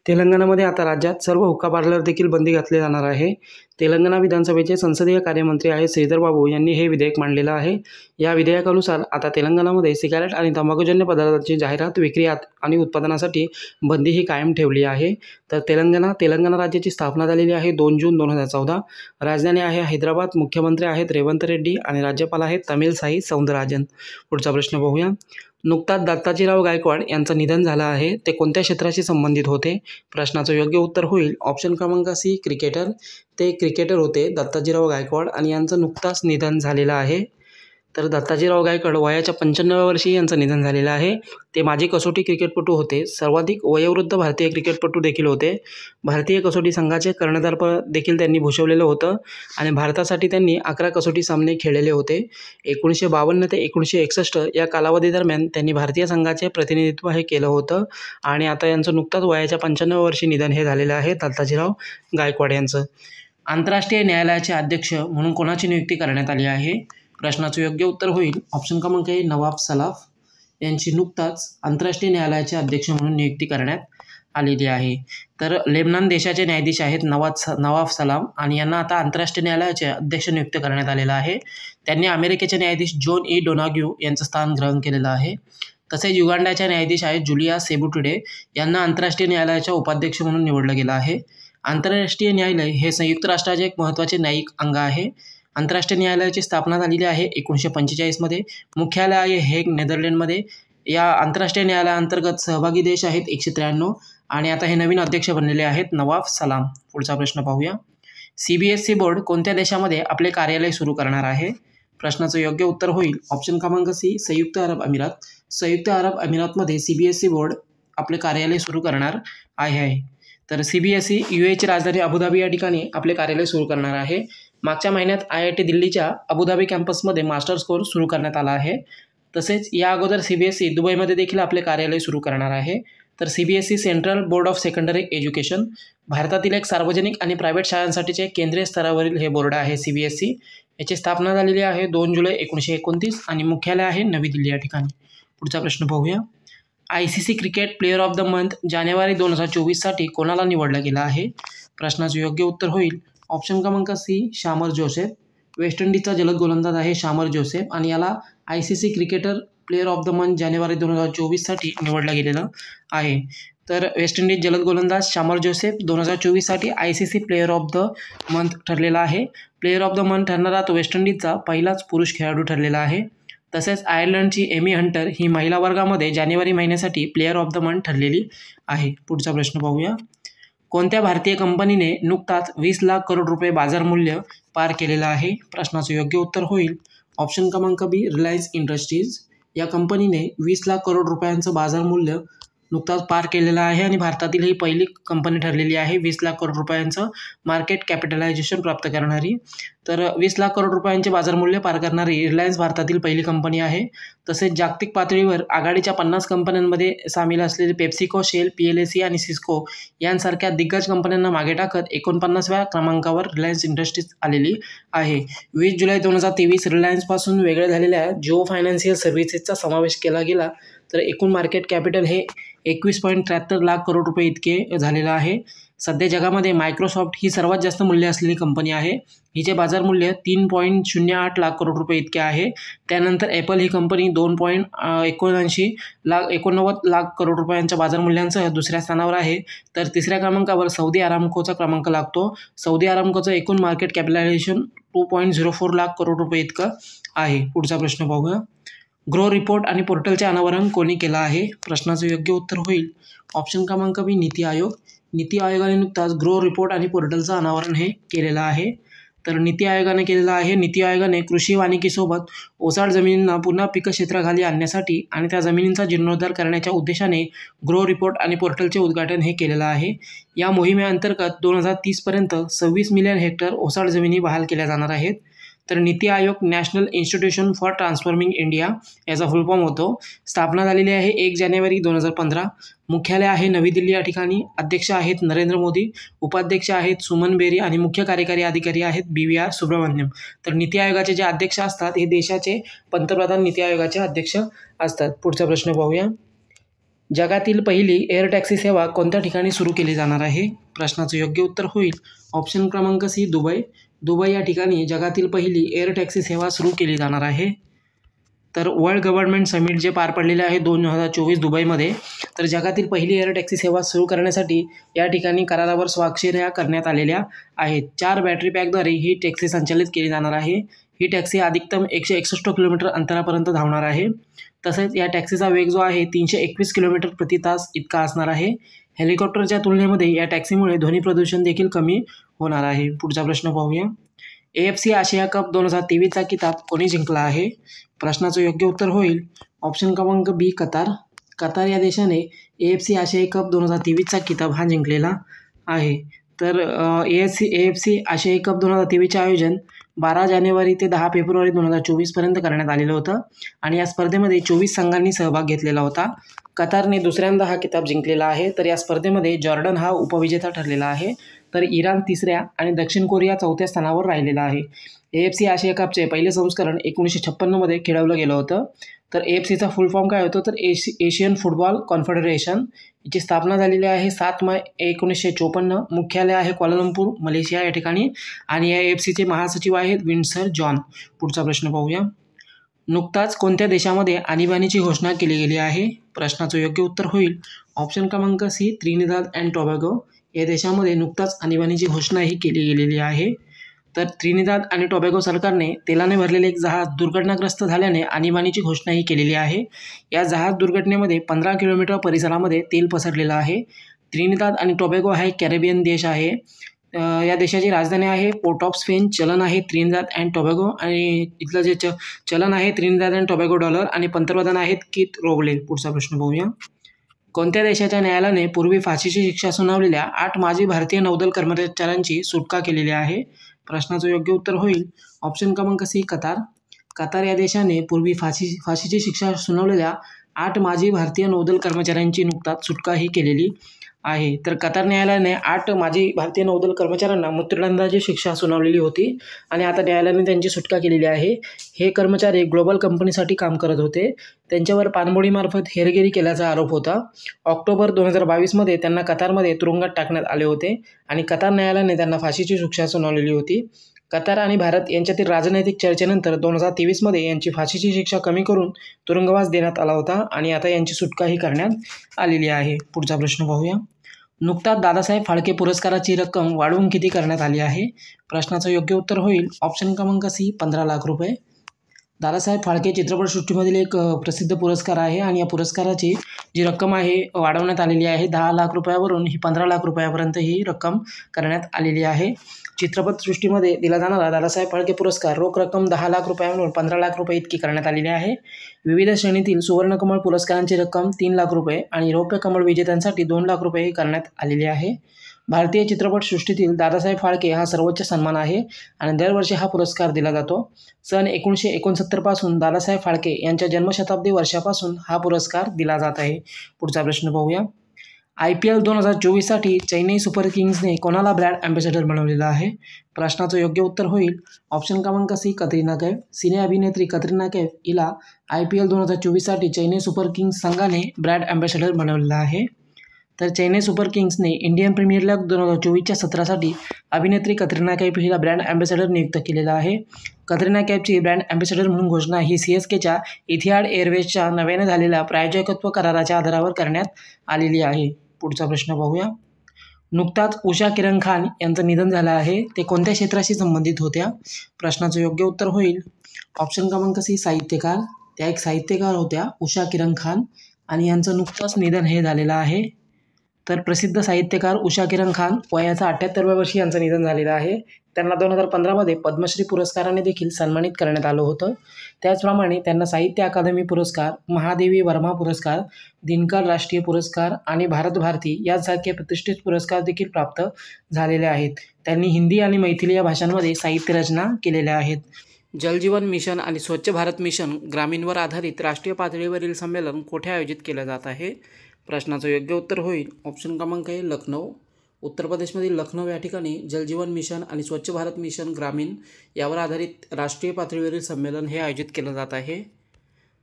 तेलंगणामध्ये आता राज्यात सर्व हुक्का पार्लर देखील बंदी घातली जाणार आहे. तेलंगणा विधानसभेचे संसदीय कार्यमंत्री आहेत श्रीधर बाबू यांनी हे विधेयक मांडलेलं आहे. या विधेयकानुसार आता तेलंगणामध्ये सिगारेट आणि तंबाखूजन्य पदार्थांची जाहिरात, विक्री आणि उत्पादनासाठी बंदी ही कायम ठेवली आहे. तर तेलंगणा राज्याची स्थापना झालेली आहे 2 जून 2014. राजधानी आहे हैदराबाद. मुख्यमंत्री आहेत रेवंत रेड्डी आणि राज्यपाल आहेत तमिलसाई सौंदरराजन. पुढचा प्रश्न पाहूया. नुकताच दत्ताजीराव गायकवाड यांचं निधन झालं आहे. ते कोणत्या क्षेत्राशी संबंधित होते? प्रश्नाचं योग्य उत्तर होईल ऑप्शन क्रमांक सी क्रिकेटर. ते क्रिकेटर होते दत्ताजीराव गायकवाड आणि यांचं नुकताच निधन झालेलं आहे. तर दत्ताजीराव गायकवाड वयाच्या 95व्या वर्षी यांचं निधन झालेलं आहे. ते माजी कसोटी क्रिकेटपटू होते. सर्वाधिक वयोवृद्ध भारतीय क्रिकेटपटू देखील होते. भारतीय कसोटी संघाचे कर्णधारपद देखील त्यांनी भूषवलेलं होतं आणि भारतासाठी त्यांनी 11 कसोटी सामने खेळलेले होते. 1952 ते 1961 या कालावधीदरम्यान त्यांनी भारतीय संघाचे प्रतिनिधित्व हे केलं होतं आणि आता यांचं नुकताच वयाच्या 95व्या वर्षी निधन हे झालेलं आहे दत्ताजीराव गायकवाड यांचं. आंतरराष्ट्रीय न्यायालयाचे अध्यक्ष म्हणून कोणाची नियुक्ती करण्यात आली आहे? प्रश्नाचं योग्य उत्तर होईल ऑप्शन क्रमांक ए नवाब सलाफ यांची नुकताच आंतरराष्ट्रीय न्यायालयाचे अध्यक्ष म्हणून नियुक्ती करण्यात आलेली आहे. तर लेबनान देशाचे न्यायाधीश आहेत नवाब सलाम आणि यांना आता आंतरराष्ट्रीय न्यायालयाचे अध्यक्ष नियुक्त करण्यात आलेलं आहे. त्यांनी अमेरिकेचे न्यायाधीश जॉन ई डोनाग्यू यांचं स्थान ग्रहण केलेलं आहे. तसेच युगांडाच्या न्यायाधीश आहेत जुलिया सेबुटुडे यांना आंतरराष्ट्रीय न्यायालयाच्या उपाध्यक्ष म्हणून निवडलं गेलं आहे. आंतरराष्ट्रीय न्यायालय हे संयुक्त राष्ट्राचे एक महत्त्वाचे न्यायिक अंग आहे. आंतरराष्ट्रीय न्यायालयाची स्थापना झालेली आहे 1945 मुख्यालय आहे हेग नेदरलँडमध्ये. या आंतरराष्ट्रीय न्यायालयाअंतर्गत सहभागी देश आहेत 193 आणि आता हे नवीन अध्यक्ष बनलेले आहेत नवाब सलाम. पुढचा प्रश्न पाहूया. CBSE बोर्ड कोणत्या देशामध्ये आपले कार्यालय सुरू करणार आहे? प्रश्नाचं योग्य उत्तर होईल ऑप्शन क्रमांक सी संयुक्त अरब अमिरात. संयुक्त अरब अमिरातमध्ये CBSE बोर्ड आपले कार्यालय सुरू करणार आहे. तर CBSE UAEची राजधानी अबुधाबी या ठिकाणी आपले कार्यालय सुरू करणार आहे. मागच्या महिन्यात IIT दिल्लीच्या अबुधाबी कॅम्पसमध्ये मास्टर्स कोर्स सुरू करण्यात आला आहे. तसेच या अगोदर CBSE दुबईमध्ये देखील आपले कार्यालय सुरू करणार आहे. तर CBSE central board of secondary education भारतातील एक सार्वजनिक आणि प्रायव्हेट शाळांसाठीचे केंद्रीय स्तरावरील हे बोर्ड आहे CBSE. याची स्थापना झालेली आहे 2 जुलै 1929 आणि मुख्यालय आहे नवी दिल्ली या ठिकाणी. पुढचा प्रश्न पाहूया. ICC cricket player of the month जानेवारी 2024साठी कोणाला निवडलं गेलं आहे? प्रश्नाचं योग्य उत्तर होईल ऑप्शन क्रमांक सी शामर जोसेफ. वेस्ट इंडिजचा जलद गोलंदाज आहे शामर जोसेफ आणि याला ICC cricketer player of the month जानेवारी 2024साठी निवडलं गेलेलं आहे. तर वेस्ट इंडिज जलद गोलंदाज शामर जोसेफ 2024साठी ICC player of the month ठरलेला आहे. प्लेयर ऑफ द मंथ ठरणारा तो वेस्ट इंडिजचा पहिलाच पुरुष खेळाडू ठरलेला आहे. तसेच आयर्लंडची एमी हंटर ही महिला वर्गामध्ये जानेवारी महिन्यासाठी प्लेयर ऑफ द मंथ ठरलेली आहे. पुढचा प्रश्न पाहूया. कोणत्या भारतीय कंपनीने नुकताच 20 लाख करोड रुपये बाजार मूल्य पार केलेलं आहे? प्रश्नाचं योग्य उत्तर होईल ऑप्शन क्रमांक बी रिलायन्स इंडस्ट्रीज. या कंपनीने 20 लाख करोड रुपयांचं बाजार मूल्य नुकताच पार केलेलं आहे आणि भारतातील ही पहिली कंपनी ठरलेली आहे 20 लाख करोड रुपयांचं मार्केट कॅपिटलायझेशन प्राप्त करणारी. तर 20 लाख करोड रुपयांचे बाजार मूल्य पार करणारी रिलायन्स भारतातील पहिली कंपनी आहे. तसेच जागतिक पातळीवर आघाडीच्या 50 कंपन्यांमध्ये सामील असलेले पेप्सिको, शेल, PLC आणि सिस्को यांसारख्या दिग्गज कंपन्यांना मागे टाकत 49व्या क्रमांकावर रिलायन्स इंडस्ट्रीज आलेली आहे. 20 जुलै 2023 रिलायन्सपासून वेगळ्या झालेल्या जिओ फायनान्शियल सर्व्हिसेसचा समावेश केला गेला. तर एकूण मार्केट कॅपिटल हे 21.73 लाख करोड रुपये इतके झालेलं आहे. सध्या जगामध्ये मायक्रोसॉफ्ट ही सर्वात जास्त मूल्य असलेली कंपनी आहे. हिचे बाजार मूल्य 3.08 लाख करोड रुपये इतके आहे. त्यानंतर ॲपल ही कंपनी 2.89 लाख करोड रुपयांच्या बाजार मूल्यांसह दुसऱ्या स्थानावर आहे. तर तिसऱ्या क्रमांकावर सौदी अरामकोचा क्रमांक लागतो. सौदी अरामकोचं एकूण मार्केट कॅपिटलायझेशन 2.04 लाख करोड रुपये इतकं आहे. पुढचा प्रश्न पाहूया. ग्रो रिपोर्ट आणि पोर्टलचे अनावरण कोणी केलं आहे? प्रश्नाचं योग्य उत्तर होईल ऑप्शन क्रमांक बी, नीती आयोग. नीती आयोगाने नुकताच ग्रो रिपोर्ट आणि पोर्टलचं अनावरण हे केलेलं आहे. तर नीती आयोगाने केलेलं आहे. नीती आयोगाने कृषी वानिकीसोबत ओसाड जमिनींना पुन्हा पीकक्षेत्राखाली आणण्यासाठी आणि त्या जमिनींचा जीर्णोद्धार करण्याच्या उद्देशाने ग्रो रिपोर्ट आणि पोर्टलचे उद्घाटन हे केलेलं आहे. या मोहिमेअंतर्गत 2030पर्यंत 26 मिलियन हेक्टर ओसाड जमिनी बहाल केल्या जाणार आहेत. तर NITI Aayog national institution for transforming India याचा फुल फॉर्म होतो. स्थापना झालेली आहे 1 जानेवारी 2015. मुख्यालय आहे नवी दिल्ली या ठिकाणी. अध्यक्ष आहेत नरेंद्र मोदी, उपाध्यक्ष आहेत सुमन बेरी आणि मुख्य कार्यकारी अधिकारी आहेत BVR सुब्रमण्यम. तर नीती आयोगाचे जे अध्यक्ष असतात हे देशाचे पंतप्रधान नीती आयोगाचे अध्यक्ष असतात. पुढचा प्रश्न पाहूया. जगातील पहिली एअर टॅक्सी सेवा कोणत्या ठिकाणी सुरू केली जाणार आहे? प्रश्नाचं योग्य उत्तर होईल ऑप्शन क्रमांक सी, दुबई. दुबई या ठिकाणी जगातील पहिली एअर टॅक्सी सेवा सुरू केली जाणार आहे. तर वर्ल्ड गव्हर्नमेंट समिट जे पार पडलेले आहे 2024 दुबईमध्ये, तर जगातील पहिली एअर टॅक्सी सेवा सुरू करण्यासाठी या ठिकाणी करारावर स्वाक्षऱ्या करण्यात आलेल्या आहेत. 4 बॅटरी पॅकद्वारे ही टॅक्सी संचालित केली जाणार आहे. ही टॅक्सी अधिकतम 161 किलोमीटर अंतरापर्यंत धावणार आहे. तसेच या टॅक्सीचा वेग जो आहे 321 किलोमीटर प्रति तास इतका असणार आहे. हेलिकॉप्टरच्या तुलनेमध्ये या टॅक्सीमुळे ध्वनी प्रदूषण देखील कमी होणार आहे. पुढचा प्रश्न पाहूया. AFC आशिया कप 2023चा किताब कोणी जिंकला आहे? प्रश्नाचं योग्य उत्तर होईल ऑप्शन क्रमांक बी, कतार. कतार या देशाने AFC आशिया कप 2023चा किताब हा जिंकलेला आहे. तर AFC आशिया कप 2023चे आयोजन 12 जानेवारी ते 10 फेब्रुवारी 2024पर्यंत करण्यात आलेलं होतं आणि या स्पर्धेमध्ये 24 संघांनी सहभाग घेतलेला होता. कतारने दुसऱ्यांदा हा किताब जिंकलेला आहे. तर या स्पर्धेमध्ये जॉर्डन हा उपविजेता ठरलेला आहे. तर इराण तिसऱ्या आणि दक्षिण कोरिया चौथ्या स्थानावर राहिलेला आहे. AFC आशिया कपचे पहिले संस्करण 1956मध्ये खेळवलं गेलं होतं. तर AFCचा फुल फॉर्म काय होतो? तर एशियन फुटबॉल कॉन्फेडरेशन. याची स्थापना झालेली आहे 7 मे 1954. मुख्यालय आहे क्वालालंपूर, मलेशिया या ठिकाणी आणि या AFCचे महासचिव आहेत विन्सर जॉन. पुढचा प्रश्न पाहूया. नुकताच कोणत्या देशामध्ये आणीबाणीची घोषणा केली गेली आहे? प्रश्नाचं योग्य उत्तर होईल ऑप्शन क्रमांक सी, त्रिनिदाद अँड टोबॅगो. या देशामध्ये नुकताच आणीबाणीची घोषणा ही केली गेलेली आहे. तर त्रिनिदाद आणि टोबॅगो सरकारने तेलाने भरलेले एक जहाज दुर्घटनाग्रस्त झाल्याने आणीबाणीची घोषणा ही केलेली आहे. या जहाज दुर्घटनेमध्ये 15 किलोमीटर परिसरामध्ये तेल पसरलेलं आहे. त्रिनिदाद आणि टोबॅगो हा एक कॅरेबियन देश आहे. या देशाची राजधानी आहे पोर्ट ऑफ स्पेन. चलन आहे त्रिनिदाद अँड टोबॅगो आणि इथलं जे चलन आहे त्रिनिदाद अँड टोबॅगो डॉलर आणि पंतप्रधान आहेत कीथ रोवले. पुढचा प्रश्न पाहूया. कोणत्या देशाच्या न्यायालयाने पूर्वी फाशीची शिक्षा सुनावलेल्या 8 माजी भारतीय नौदल कर्मचाऱ्यांची सुटका केलेली आहे? प्रश्नाचं योग्य उत्तर होईल ऑप्शन क्रमांक सी, कतार. कतार या देशाने पूर्वी फाशीची शिक्षा सुनावलेल्या 8 माजी भारतीय नौदल कर्मचाऱ्यांची नुकताच सुटका ही केलेली आहे. तर कतार न्यायालयाने 8 माजी भारतीय नौदल कर्मचाऱ्यांना मृत्यूदंडाची शिक्षा सुनावलेली होती आणि आता न्यायालयाने त्यांची सुटका केलेली आहे. हे कर्मचारी ग्लोबल कंपनीसाठी काम करत होते. त्यांच्यावर पाणबुडीमार्फत हेरगिरी केल्याचा आरोप होता. ऑक्टोबर 2022मध्ये त्यांना कतारमध्ये तुरुंगात टाकण्यात आले होते आणि कतार न्यायालयाने त्यांना फाशीची शिक्षा सुनावलेली होती. कतार आणि भारत यांच्यातील राजनैतिक चर्चेनंतर 2023मध्ये यांची फाशीची शिक्षा कमी करून तुरुंगवास देण्यात आला होता आणि आता यांची सुटकाही करण्यात आलेली आहे. पुढचा प्रश्न पाहूया. नुकताच दादासाहेब फाळके पुरस्काराची रक्कम वाढवून किती करण्यात आली आहे? प्रश्नाचं योग्य उत्तर होईल ऑप्शन क्रमांक सी, 15 लाख रुपये. दादासाहेब फाळके चित्रपटसृष्टीमधील एक प्रसिद्ध पुरस्कार आहे आणि या पुरस्काराची जी रक्कम आहे वाढवण्यात आलेली आहे. 10 लाख रुपयावरून ही 15 लाख रुपयापर्यंत ही रक्कम करण्यात आलेली आहे. चित्रपटसृष्टीमध्ये दिला जाणारा दादासाहेब फाळके पुरस्कार रोख रक्कम 10 लाख रुपयावरून 15 लाख रुपये इतकी करण्यात आलेली आहे. विविध श्रेणीतील सुवर्णकमळ पुरस्कारांची रक्कम 3 लाख रुपये आणि रौप्य कमळ विजेत्यांसाठी 2 लाख रुपये करण्यात आलेली आहे. भारतीय चित्रपटसृष्टीतील दादासाहेब फाळके हा सर्वोच्च सन्मान आहे आणि दरवर्षी हा पुरस्कार दिला जातो. सन 1969 पासून दादासाहेब फाळके यांच्या जन्मशताब्दी वर्षापासून हा पुरस्कार दिला जात आहे. पुढचा प्रश्न पाहूया. IPL 2024साठी चेन्नई सुपर किंग्सने कोणाला ब्रँड अँबॅसेडर बनवलेलं आहे? प्रश्नाचं योग्य उत्तर होईल ऑप्शन क्रमांक सी, कतरिना कैफ. सिने अभिनेत्री कतरिना कैफ हिला IPL 2024साठी चेन्नई सुपर किंग्स संघाने ब्रँड अँबॅसेडर बनवलेला आहे. तर चेन्नई सुपर किंग्सने इंडियन प्रीमियर लीग 2024च्या सत्रासाठी अभिनेत्री कतरिना कैफ हिला ब्रँड अँबॅसेडर नियुक्त केलेला आहे. कतरिना कैफची ब्रँड अँबॅसेडर म्हणून घोषणा ही CSKच्या इथिहाड एअरवेजच्या नव्याने झालेल्या प्रायोजकत्व कराराच्या आधारावर करण्यात आलेली आहे. पुढचा प्रश्न पाहूया. नुकताच उषा किरण खान यांचं निधन झालं आहे. ते कोणत्या क्षेत्राशी संबंधित होत्या? प्रश्नाचं योग्य उत्तर होईल ऑप्शन क्रमांक सी साहित्यकार. त्या एक साहित्यकार होत्या उषा किरण खान आणि यांचं नुकतंच निधन हे झालेलं आहे. तर प्रसिद्ध साहित्यकार उषा किरण खान वयाच्या 78व्या वर्षी यांचं निधन झालेलं आहे. त्यांना 2015मध्ये पद्मश्री पुरस्काराने देखील सन्मानित करण्यात आलं होतं. त्याचप्रमाणे त्यांना साहित्य अकादमी पुरस्कार, महादेवी वर्मा पुरस्कार, दिनकर राष्ट्रीय पुरस्कार आणि भारत भारती यासारखे प्रतिष्ठित पुरस्कार देखील प्राप्त झालेले आहेत. त्यांनी हिंदी आणि मैथिली या भाषांमध्ये साहित्य रचना केलेल्या आहेत. जलजीवन मिशन आणि स्वच्छ भारत मिशन ग्रामीणवर आधारित राष्ट्रीय पातळीवरील संमेलन कोठे आयोजित केलं जात आहे? प्रश्नाचं योग्य उत्तर होईल ऑप्शन क्रमांक आहे लखनौ. उत्तर प्रदेशमधील लखनौ या ठिकाणी जलजीवन मिशन आणि स्वच्छ भारत मिशन ग्रामीण यावर आधारित राष्ट्रीय पातळीवरील संमेलन हे आयोजित केलं जात आहे.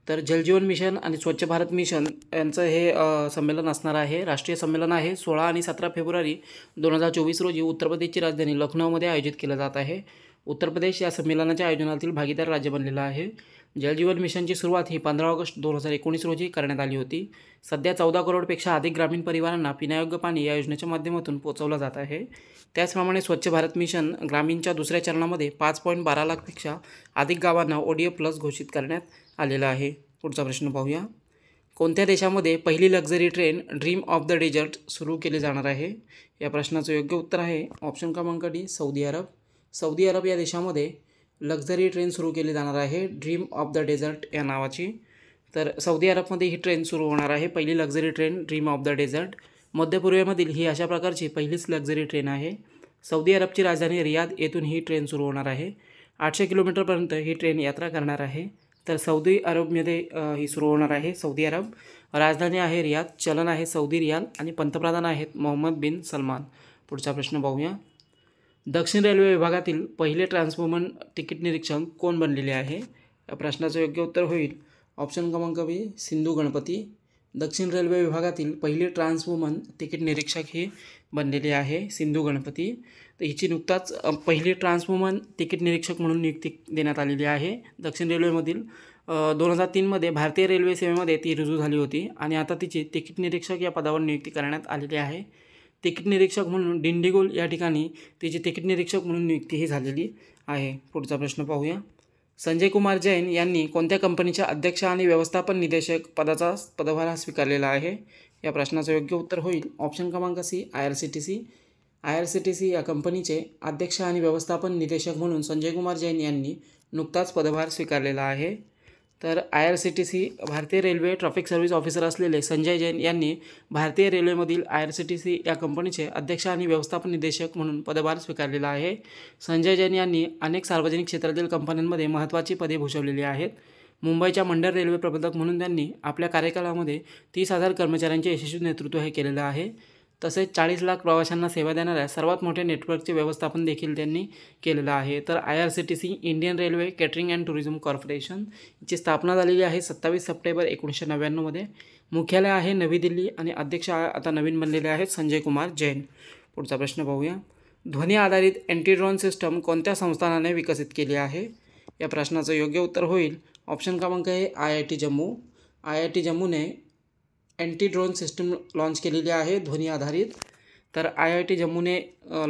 तर जलजीवन मिशन आणि स्वच्छ भारत मिशन यांचं हे संमेलन असणार आहे. राष्ट्रीय संमेलन आहे 16 आणि 17 फेब्रुवारी 2024 रोजी उत्तर प्रदेशची राजधानी लखनौमध्ये आयोजित केलं जात आहे. उत्तर प्रदेश या संमेलनाच्या आयोजनातील भागीदार राज्य बनलेलं आहे. जलजीवन मिशनची सुरुवात ही 15 ऑगस्ट 2019 रोजी करण्यात आली होती. सध्या 14 करोडपेक्षा अधिक ग्रामीण परिवारांना पिण्यायोग्य पाणी या योजनेच्या माध्यमातून पोहोचवलं जात आहे. त्याचप्रमाणे स्वच्छ भारत मिशन ग्रामीणच्या दुसऱ्या चरणामध्ये 5.12 लाखपेक्षा अधिक गावांना ODA प्लस घोषित करण्यात आलेलं आहे. पुढचा प्रश्न पाहूया. कोणत्या देशामध्ये पहिली luxury train dream of the dessert सुरू केली जाणार आहे? या प्रश्नाचं योग्य उत्तर आहे ऑप्शन क्रमांक डी सौदी अरब. सौदी अरब या देशामध्ये लक्झरी ट्रेन सुरू केली जाणार आहे ड्रीम ऑफ द डेझर्ट या नावाची. तर सौदी अरबमध्ये ही ट्रेन सुरू होणार आहे, पहिली luxury train dream of the desert. मध्यपूर्वेमधील ही अशा प्रकारची पहिलीच लक्झरी ट्रेन आहे. सौदी अरबची राजधानी रियाद येथून ही ट्रेन सुरू होणार आहे. 800 किलोमीटरपर्यंत ही ट्रेन यात्रा करणार आहे. तर सौदी अरबमध्ये ही सुरू होणार आहे. सौदी अरब राजधानी आहे रियाद, चलन आहे सौदी रियाल आणि पंतप्रधान आहेत मोहम्मद बिन सलमान. पुढचा प्रश्न पाहूया. दक्षिण रेल्वे विभागातील पहिले ट्रान्सवुमन तिकीट निरीक्षक कोण बनलेले आहे? या प्रश्नाचं योग्य उत्तर होईल ऑप्शन क्रमांक बी सिंधू गणपती. दक्षिण रेल्वे विभागातील पहिली ट्रान्सवुमन तिकीट निरीक्षक ही बनलेली आहे सिंधू गणपती. तर हिची नुकताच पहिली ट्रान्सवुमन तिकीट निरीक्षक म्हणून नियुक्ती देण्यात आलेली आहे. दक्षिण रेल्वेमधील 2003मध्ये भारतीय रेल्वे सेवेमध्ये ती रुजू झाली होती आणि आता तिची तिकीट निरीक्षक या पदावर नियुक्ती करण्यात आलेली आहे. तिकीट निरीक्षक म्हणून डिंडिगुल या ठिकाणी तिची तिकीट निरीक्षक म्हणून नियुक्तीही झालेली आहे. पुढचा प्रश्न पाहूया. संजय कुमार जैन यांनी कोणत्या कंपनीच्या अध्यक्ष आणि व्यवस्थापन निदेशक पदाचा पदभार स्वीकारलेला आहे? या प्रश्नाचं योग्य उत्तर होईल ऑप्शन क्रमांक सी IRCTC. IRCTC या कंपनीचे अध्यक्ष आणि व्यवस्थापन निदेशक म्हणून संजय कुमार जैन यांनी नुकताच पदभार स्वीकारलेला आहे. तर IRCTC भारतीय रेल्वे ट्रॅफिक सर्व्हिस ऑफिसर असलेले संजय जैन यांनी भारतीय रेल्वेमधील IRCTC या कंपनीचे अध्यक्ष आणि व्यवस्थापन निदेशक म्हणून पदभार स्वीकारलेला आहे. संजय जैन यांनी अनेक सार्वजनिक क्षेत्रातील कंपन्यांमध्ये महत्त्वाची पदे भूषवलेली आहेत. मुंबईच्या मंडळ रेल्वे प्रबंधक म्हणून त्यांनी आपल्या कार्यकालामध्ये 30,000 कर्मचाऱ्यांचे यशस्वी नेतृत्व हे केलेलं आहे. तसेच 40 लाख प्रवाशांना सेवा देणाऱ्या सर्वात मोठ्या नेटवर्कचे व्यवस्थापन देखील त्यांनी केलेलं आहे. तर IRCTC Indian railway catering and tourism corporation ची स्थापना झालेली आहे 27 सप्टेंबर 1999मध्ये. मुख्यालय आहे नवी दिल्ली आणि अध्यक्ष आता नवीन बनलेले आहेत संजय कुमार जैन. पुढचा प्रश्न पाहूया. ध्वनी आधारित अँटी ड्रोन सिस्टम कोणत्या संस्थानाने विकसित केली आहे? या प्रश्नाचं योग्य उत्तर होईल ऑप्शन क्रमांक आहे IIT जम्मू. IIT जम्मूने अँटी ड्रोन सिस्टम लॉन्च केलेली आहे ध्वनी आधारित. तर IIT जम्मूने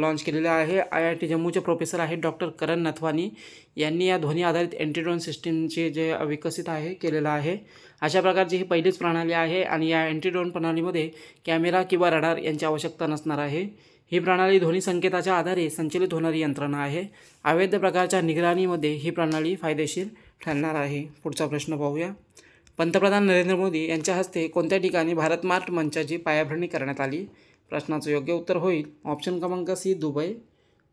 लॉन्च केलेले आहे. IIT जम्मूचे प्रोफेसर आहेत डॉक्टर करण नथवानी यांनी या ध्वनी आधारित अँटी ड्रोन सिस्टमचे जे विकसित आहे केलेलं आहे. अशा प्रकारची ही पहिलीच प्रणाली आहे आणि या अँटी ड्रोन प्रणालीमध्ये कॅमेरा किंवा रडार यांची आवश्यकता नसणार आहे. ही प्रणाली ध्वनी संकेताच्या आधारे संचलित होणारी यंत्रणा आहे. अवैध प्रकारच्या निगराणीमध्ये ही प्रणाली फायदेशीर ठरणार आहे. पुढचा प्रश्न पाहूया. पंतप्रधान नरेंद्र मोदी यांच्या हस्ते कोणत्या ठिकाणी भारत मार्ट मंचाची पायाभरणी करण्यात आली? प्रश्नाचं योग्य उत्तर होईल ऑप्शन क्रमांक सी दुबई.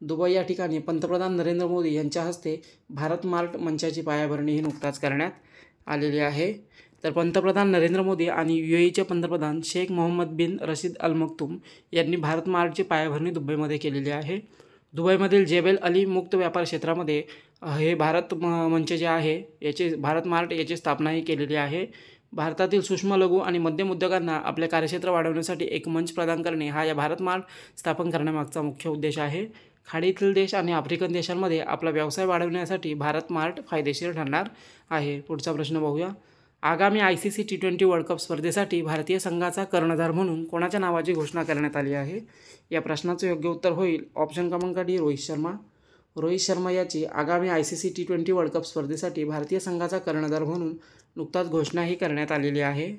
दुबई या ठिकाणी पंतप्रधान नरेंद्र मोदी यांच्या हस्ते भारत मार्ट मंचाची पायाभरणी ही नुकताच करण्यात आलेली आहे. तर पंतप्रधान नरेंद्र मोदी आणि UAEचे पंतप्रधान शेख मोहम्मद बिन रशीद अल मक्तूम यांनी भारत मार्टची पायाभरणी दुबईमध्ये केलेली आहे. दुबईमधील जेबेल अली मुक्त व्यापार क्षेत्रामध्ये हे भारत मंच जे आहे याचे भारत मार्ट याची स्थापनाही केलेली आहे. भारतातील सूक्ष्म लघु आणि मध्यम उद्योगांना आपले कार्यक्षेत्र वाढवण्यासाठी एक मंच प्रदान करणे हा या भारत मार्ट स्थापन करण्यामागचा मुख्य उद्देश आहे. खाडीतील देश आणि आफ्रिकन देशांमध्ये आपला व्यवसाय वाढवण्यासाठी भारत मार्ट फायदेशीर ठरणार आहे. पुढचा प्रश्न बघूया. आगामी ICC T20 वर्ल्ड कप स्पर्धेसाठी भारतीय संघाचा कर्णधार म्हणून कोणाच्या नावाची घोषणा करण्यात आली आहे? या प्रश्नाचं योग्य उत्तर होईल ऑप्शन क्रमांक डी, रोहित शर्मा. रोहित शर्मा याची आगामी ICC T20 वर्ल्ड कप स्पर्धेसाठी भारतीय संघाचा कर्णधार म्हणून नुकताच घोषणाही करण्यात आलेली आहे.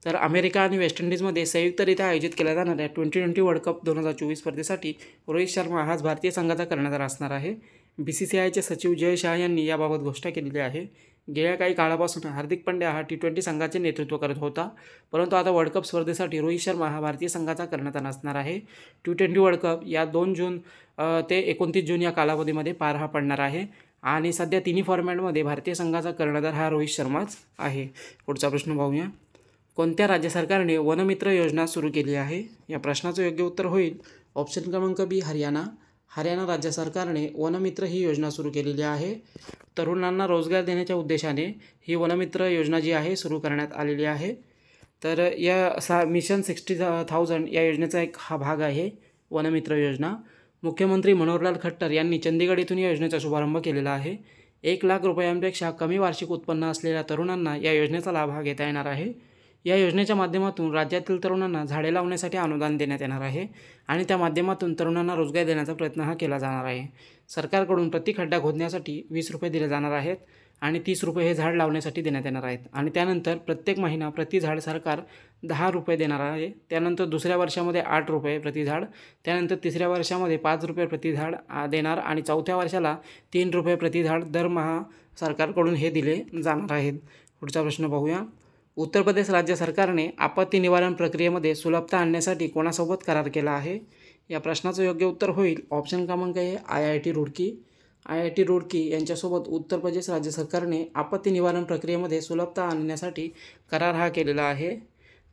तर अमेरिका आणि वेस्ट इंडिजमध्ये संयुक्तरित्या आयोजित केल्या जाणाऱ्या T20 वर्ल्ड कप 2024 स्पर्धेसाठी रोहित शर्मा हाच भारतीय संघाचा कर्णधार असणार आहे. BCCIचे सचिव जय शाह यांनी याबाबत घोषणा केलेली आहे. गेल्या काही काळापासून हार्दिक पांड्या हा T20 संघाचे नेतृत्व करत होता, परंतु आता वर्ल्ड कप स्पर्धेसाठी रोहित शर्मा हा भारतीय संघाचा कर्णधार असणार आहे. T20 वर्ल्ड कप या 2 जून ते 29 जून या कालावधीमध्ये पार पडणार आहे आणि सध्या तिन्ही फॉर्मॅटमध्ये भारतीय संघाचा कर्णधार हा रोहित शर्माच आहे. पुढचा प्रश्न पाहूया. कोणत्या राज्य सरकारने वनमित्र योजना सुरू केली आहे? या प्रश्नाचं योग्य उत्तर होईल ऑप्शन क्रमांक बी, हरियाणा. हरियाणा राज्य सरकारने वनमित्र ही योजना सुरू केलेली आहे. तरुणांना रोजगार देण्याच्या उद्देशाने ही वनमित्र योजना जी आहे सुरू करण्यात आलेली आहे. तर या मिशन 60,000 या योजनेचा एक हा भाग आहे वनमित्र योजना. मुख्यमंत्री मनोहरलाल खट्टर यांनी चंदीगड येथून या योजनेचा शुभारंभ केलेला आहे. 1 लाख रुपयांपेक्षा कमी वार्षिक उत्पन्न असलेल्या तरुणांना या योजनेचा लाभ घेता येणार आहे. या योजनेच्या माध्यमातून राज्यातील तरुणांना झाडे लावण्यासाठी अनुदान देण्यात येणार आहे आणि त्या माध्यमातून तरुणांना रोजगार देण्याचा प्रयत्न हा केला जाणार आहे. सरकारकडून प्रति खड्डा खोदण्यासाठी 20 रुपये दिले जाणार आहेत आणि 30 रुपये हे झाड लावण्यासाठी देण्यात येणार आहेत आणि त्यानंतर प्रत्येक महिना प्रति झाड सरकार 10 रुपये देणार आहे. त्यानंतर दुसऱ्या वर्षामध्ये 8 रुपये प्रति झाड, त्यानंतर तिसऱ्या वर्षामध्ये 5 रुपये प्रति झाड देणार आणि चौथ्या वर्षाला 3 रुपये प्रति झाड दरमहा सरकारकडून हे दिले जाणार आहेत. पुढचा प्रश्न पाहूया. उत्तर प्रदेश राज्य सरकारने आपत्ती निवारण प्रक्रियेमध्ये सुलभता आणण्यासाठी कोणासोबत करार केला आहे? या प्रश्नाचं योग्य उत्तर होईल ऑप्शन क्रमांक ए, IIT रुडकी. IIT रुडकी यांच्यासोबत उत्तर प्रदेश राज्य सरकारने आपत्ती निवारण प्रक्रियेमध्ये सुलभता आणण्यासाठी करार हा केलेला आहे.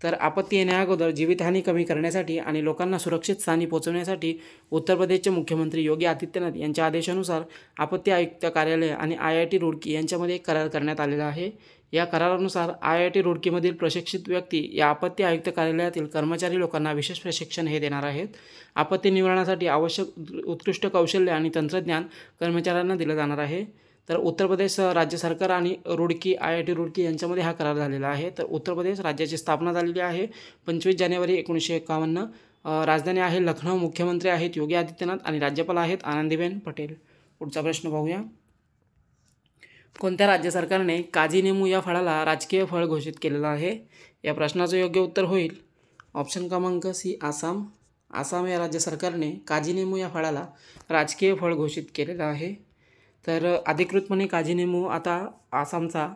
तर आपत्ती येण्याअगोदर जीवितहानी कमी करण्यासाठी आणि लोकांना सुरक्षित स्थानी पोहोचवण्यासाठी उत्तर प्रदेशचे मुख्यमंत्री योगी आदित्यनाथ यांच्या आदेशानुसार आपत्ती आयुक्त कार्यालय आणि IIT रुडकी यांच्यामध्ये एक करार करण्यात आलेला आहे. या करारानुसार IIT रुडकीमधील प्रशिक्षित व्यक्ती या आपत्ती आयुक्त कार्यालयातील कर्मचारी लोकांना विशेष प्रशिक्षण हे देणार आहेत. आपत्ती निवारणासाठी आवश्यक उत्कृष्ट कौशल्य आणि तंत्रज्ञान कर्मचाऱ्यांना दिलं जाणार आहे. तर उत्तर प्रदेश राज्य सरकार आणि रुडकी IIT रुडकी यांच्यामध्ये हा करार झालेला आहे. तर उत्तर प्रदेश राज्याची स्थापना झालेली आहे 25 जानेवारी 1951. राजधानी आहे लखनौ. मुख्यमंत्री आहेत योगी आदित्यनाथ आणि राज्यपाल आहेत आनंदीबेन पटेल. पुढचा प्रश्न पाहूया. कोणत्या राज्य सरकारने काजीनेमू या फळाला राजकीय फळ घोषित केलेलं आहे? या प्रश्नाचं योग्य उत्तर होईल ऑप्शन क्रमांक सी, आसाम. आसाम या राज्य सरकारने काजीनेमू या फळाला राजकीय फळ घोषित केलेलं आहे. तर अधिकृतपणे काजीनेमू आता आसामचा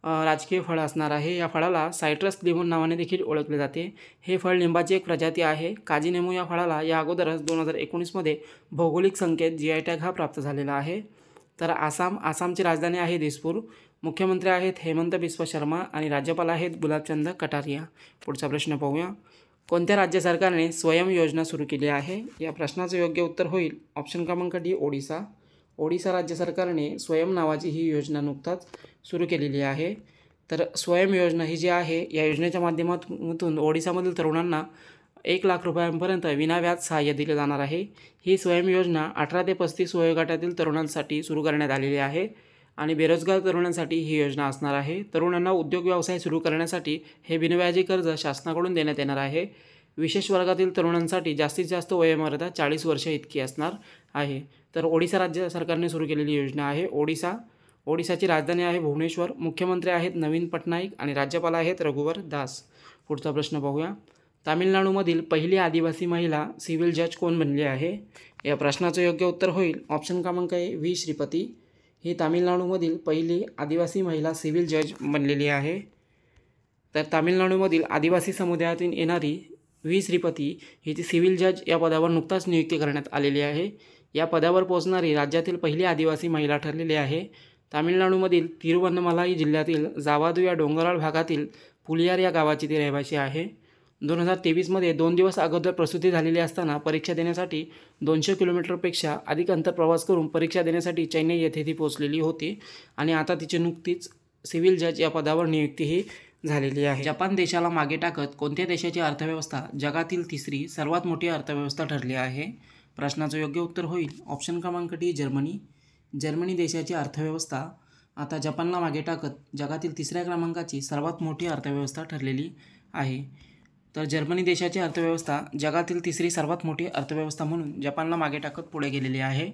राजकीय फळ असणार आहे. या फळाला सायट्रस लिमोन नावाने देखील ओळखले जाते. हे फळ लिंबाची एक प्रजाती आहे. काजीनेमू या फळाला या अगोदरच 2019मध्ये भौगोलिक संकेत GI टॅग हा प्राप्त झालेला आहे. तर आसामची राजधानी आहे दिसपूर. मुख्यमंत्री आहेत हेमंत बिस्वा शर्मा आणि राज्यपाल आहेत गुलाबचंद कटारिया. पुढचा प्रश्न पाहूया. कोणत्या राज्य सरकारने स्वयं योजना सुरू केली आहे? या प्रश्नाचं योग्य उत्तर होईल ऑप्शन क्रमांक डी, ओडिसा. ओडिसा राज्य सरकारने स्वयं नावाची ही योजना नुकताच सुरू केलेली आहे. तर स्वयं योजना ही जी आहे या योजनेच्या माध्यमातून ओडिसामधील तरुणांना 1 लाख रुपयांपर्यंत विनाव्याज सहाय्य दिले जाणार आहे. ही स्वयं योजना 18 ते 35 वयोगटातील तरुणांसाठी सुरू करण्यात आलेली आहे आणि बेरोजगार तरुणांसाठी ही योजना असणार आहे. तरुणांना उद्योग व्यवसाय सुरू करण्यासाठी हे बिनव्याजी कर्ज शासनाकडून देण्यात येणार आहे. विशेष वर्गातील तरुणांसाठी जास्तीत जास्त वयोमर्यादा 40 वर्षे इतकी असणार आहे. तर ओडिसा राज्य सरकारने सुरू केलेली योजना आहे ओडिसाची राजधानी आहे भुवनेश्वर. मुख्यमंत्री आहेत नवीन पटनाईक आणि राज्यपाल आहेत रघुवर दास. पुढचा प्रश्न पाहूया. तामिळनाडूमधील पहिली आदिवासी महिला सिव्हिल जज कोण बनली आहे? या प्रश्नाचं योग्य उत्तर होईल ऑप्शन क्रमांक ए, व्ही श्रीपती. ही तामिळनाडूमधील पहिली आदिवासी महिला सिव्हिल जज बनलेली आहे. तर तामिळनाडूमधील आदिवासी समुदायातून येणारी व्ही श्रीपती हिची सिव्हिल जज या पदावर नुकताच नियुक्ती करण्यात आलेली आहे. या पदावर पोहोचणारी राज्यातील पहिली आदिवासी महिला ठरलेली आहे. तामिळनाडूमधील तिरुवन्नमलाई जिल्ह्यातील जावादू या डोंगराळ भागातील पुलियार या गावाची ती रहिवासी आहे. 2023मध्ये 2 दिवस अगोदर प्रसूती झालेली असताना परीक्षा देण्यासाठी 200 किलोमीटरपेक्षा अधिक अंतर प्रवास करून परीक्षा देण्यासाठी चेन्नई येथे ती पोहोचलेली होती आणि आता तिची नुकतीच सिव्हिल जज या पदावर नियुक्ती ही झालेली आहे. जपान देशाला मागे टाकत कोणत्या देशाची अर्थव्यवस्था जगातील तिसरी सर्वात मोठी अर्थव्यवस्था ठरली आहे? प्रश्नाचं योग्य उत्तर होईल ऑप्शन क्रमांक डी जर्मनी. जर्मनी देशाची अर्थव्यवस्था आता जपानला मागे टाकत जगातील तिसऱ्या क्रमांकाची सर्वात मोठी अर्थव्यवस्था ठरलेली आहे. तर जर्मनी देशाची अर्थव्यवस्था जगातील तिसरी सर्वात मोठी अर्थव्यवस्था म्हणून जपानला मागे टाकत पुढे गेलेली आहे.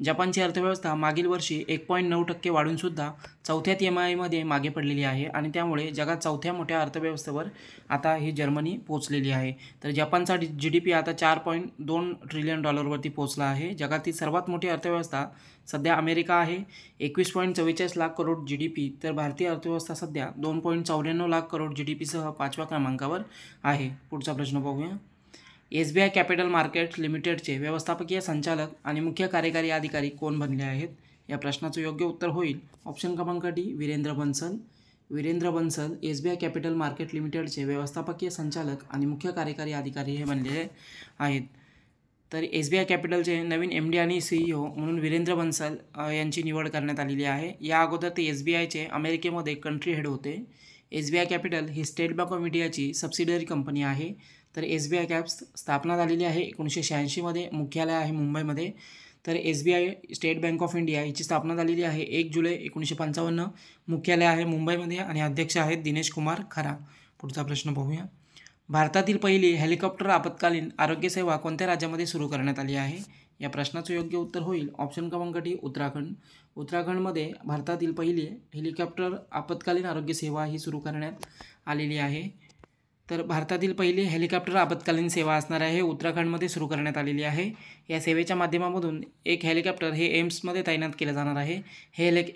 जपानची अर्थव्यवस्था मागील वर्षी 1.9% वाढूनसुद्धा चौथ्या तिमाहीमध्ये मागे पडलेली आहे आणि त्यामुळे जगात चौथ्या मोठ्या अर्थव्यवस्थेवर आता ही जर्मनी पोचलेली आहे. तर जपानचा GDP आता $4.2 ट्रिलियन पोचला आहे. जगातील सर्वात मोठी अर्थव्यवस्था सध्या अमेरिका आहे, 21.44 लाख करोड GDP. तर भारतीय अर्थव्यवस्था सध्या 2.94 लाख करोड GDP सह 5व्या क्रमांकावर आहे. पुढचा प्रश्न पाहूया. SBI कॅपिटल मार्केट्स लिमिटेडचे व्यवस्थापकीय संचालक आणि मुख्य कार्यकारी अधिकारी कोण बनले आहेत? या प्रश्नाचं योग्य उत्तर होईल ऑप्शन क्रमांक D Virendra Bansal. Virendra Bansal SBI capital market लिमिटेडचे व्यवस्थापकीय संचालक आणि मुख्य कार्यकारी अधिकारी हे बनलेले आहेत. तर SBI कॅपिटलचे नवीन MD आणि CEO म्हणून वीरेंद्र बंसल यांची निवड करण्यात आलेली आहे. या अगोदर ते SBIचे अमेरिकेमध्ये कंट्री हेड होते. SBI capital he state bank of इंडियाची सबसिडियरी कंपनी आहे. तर SBI कॅप्स स्थापना झालेली आहे 1986मध्ये, मुख्यालय आहे मुंबईमध्ये. तर SBI state bank of India हिची स्थापना झालेली आहे 1 जुलै 1955, मुख्यालय आहे मुंबईमध्ये आणि अध्यक्ष आहेत दिनेश कुमार खरा. पुढचा प्रश्न पाहूया. भारतातील पहिली हेलिकॉप्टर आपत्कालीन आरोग्यसेवा कोणत्या राज्यामध्ये सुरू करण्यात आली आहे? या प्रश्नाचं योग्य उत्तर होईल ऑप्शन क्रमांक डी उत्तराखंड. उत्तराखंडमध्ये भारतातील पहिली हेलिकॉप्टर आपत्कालीन आरोग्यसेवा ही सुरू करण्यात आलेली आहे. तर भारतातील पहिली हेलिकॉप्टर आपत्कालीन सेवा असणार आहे उत्तराखंडमध्ये सुरू करण्यात आलेली आहे. या सेवेच्या माध्यमामधून एक हेलिकॉप्टर हे एम्समध्ये तैनात केलं जाणार आहे.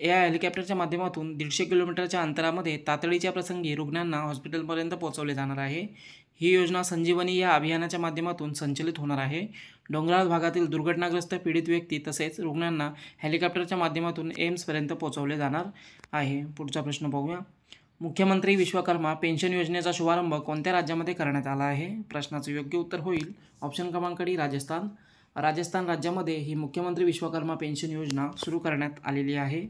या हेलिकॉप्टरच्या माध्यमातून 150 किलोमीटरच्या अंतरामध्ये तातडीच्या प्रसंगी रुग्णांना हॉस्पिटलपर्यंत पोहोचवले जाणार आहे. ही योजना संजीवनी या अभियानाच्या माध्यमातून संचलित होणार आहे. डोंगराळ भागातील दुर्घटनाग्रस्त पीडित व्यक्ती तसेच रुग्णांना हेलिकॉप्टरच्या माध्यमातून एम्सपर्यंत पोहोचवले जाणार आहे. पुढचा प्रश्न पाहूया. मुख्यमंत्री विश्वकर्मा पेन्शन योजनेचा शुभारंभ कोणत्या राज्यामध्ये करण्यात आला आहे? प्रश्नाचं योग्य उत्तर होईल ऑप्शन क्रमांक डी राजस्थान. राजस्थान राज्यामध्ये ही मुख्यमंत्री विश्वकर्मा पेन्शन योजना सुरू करण्यात आलेली आहे.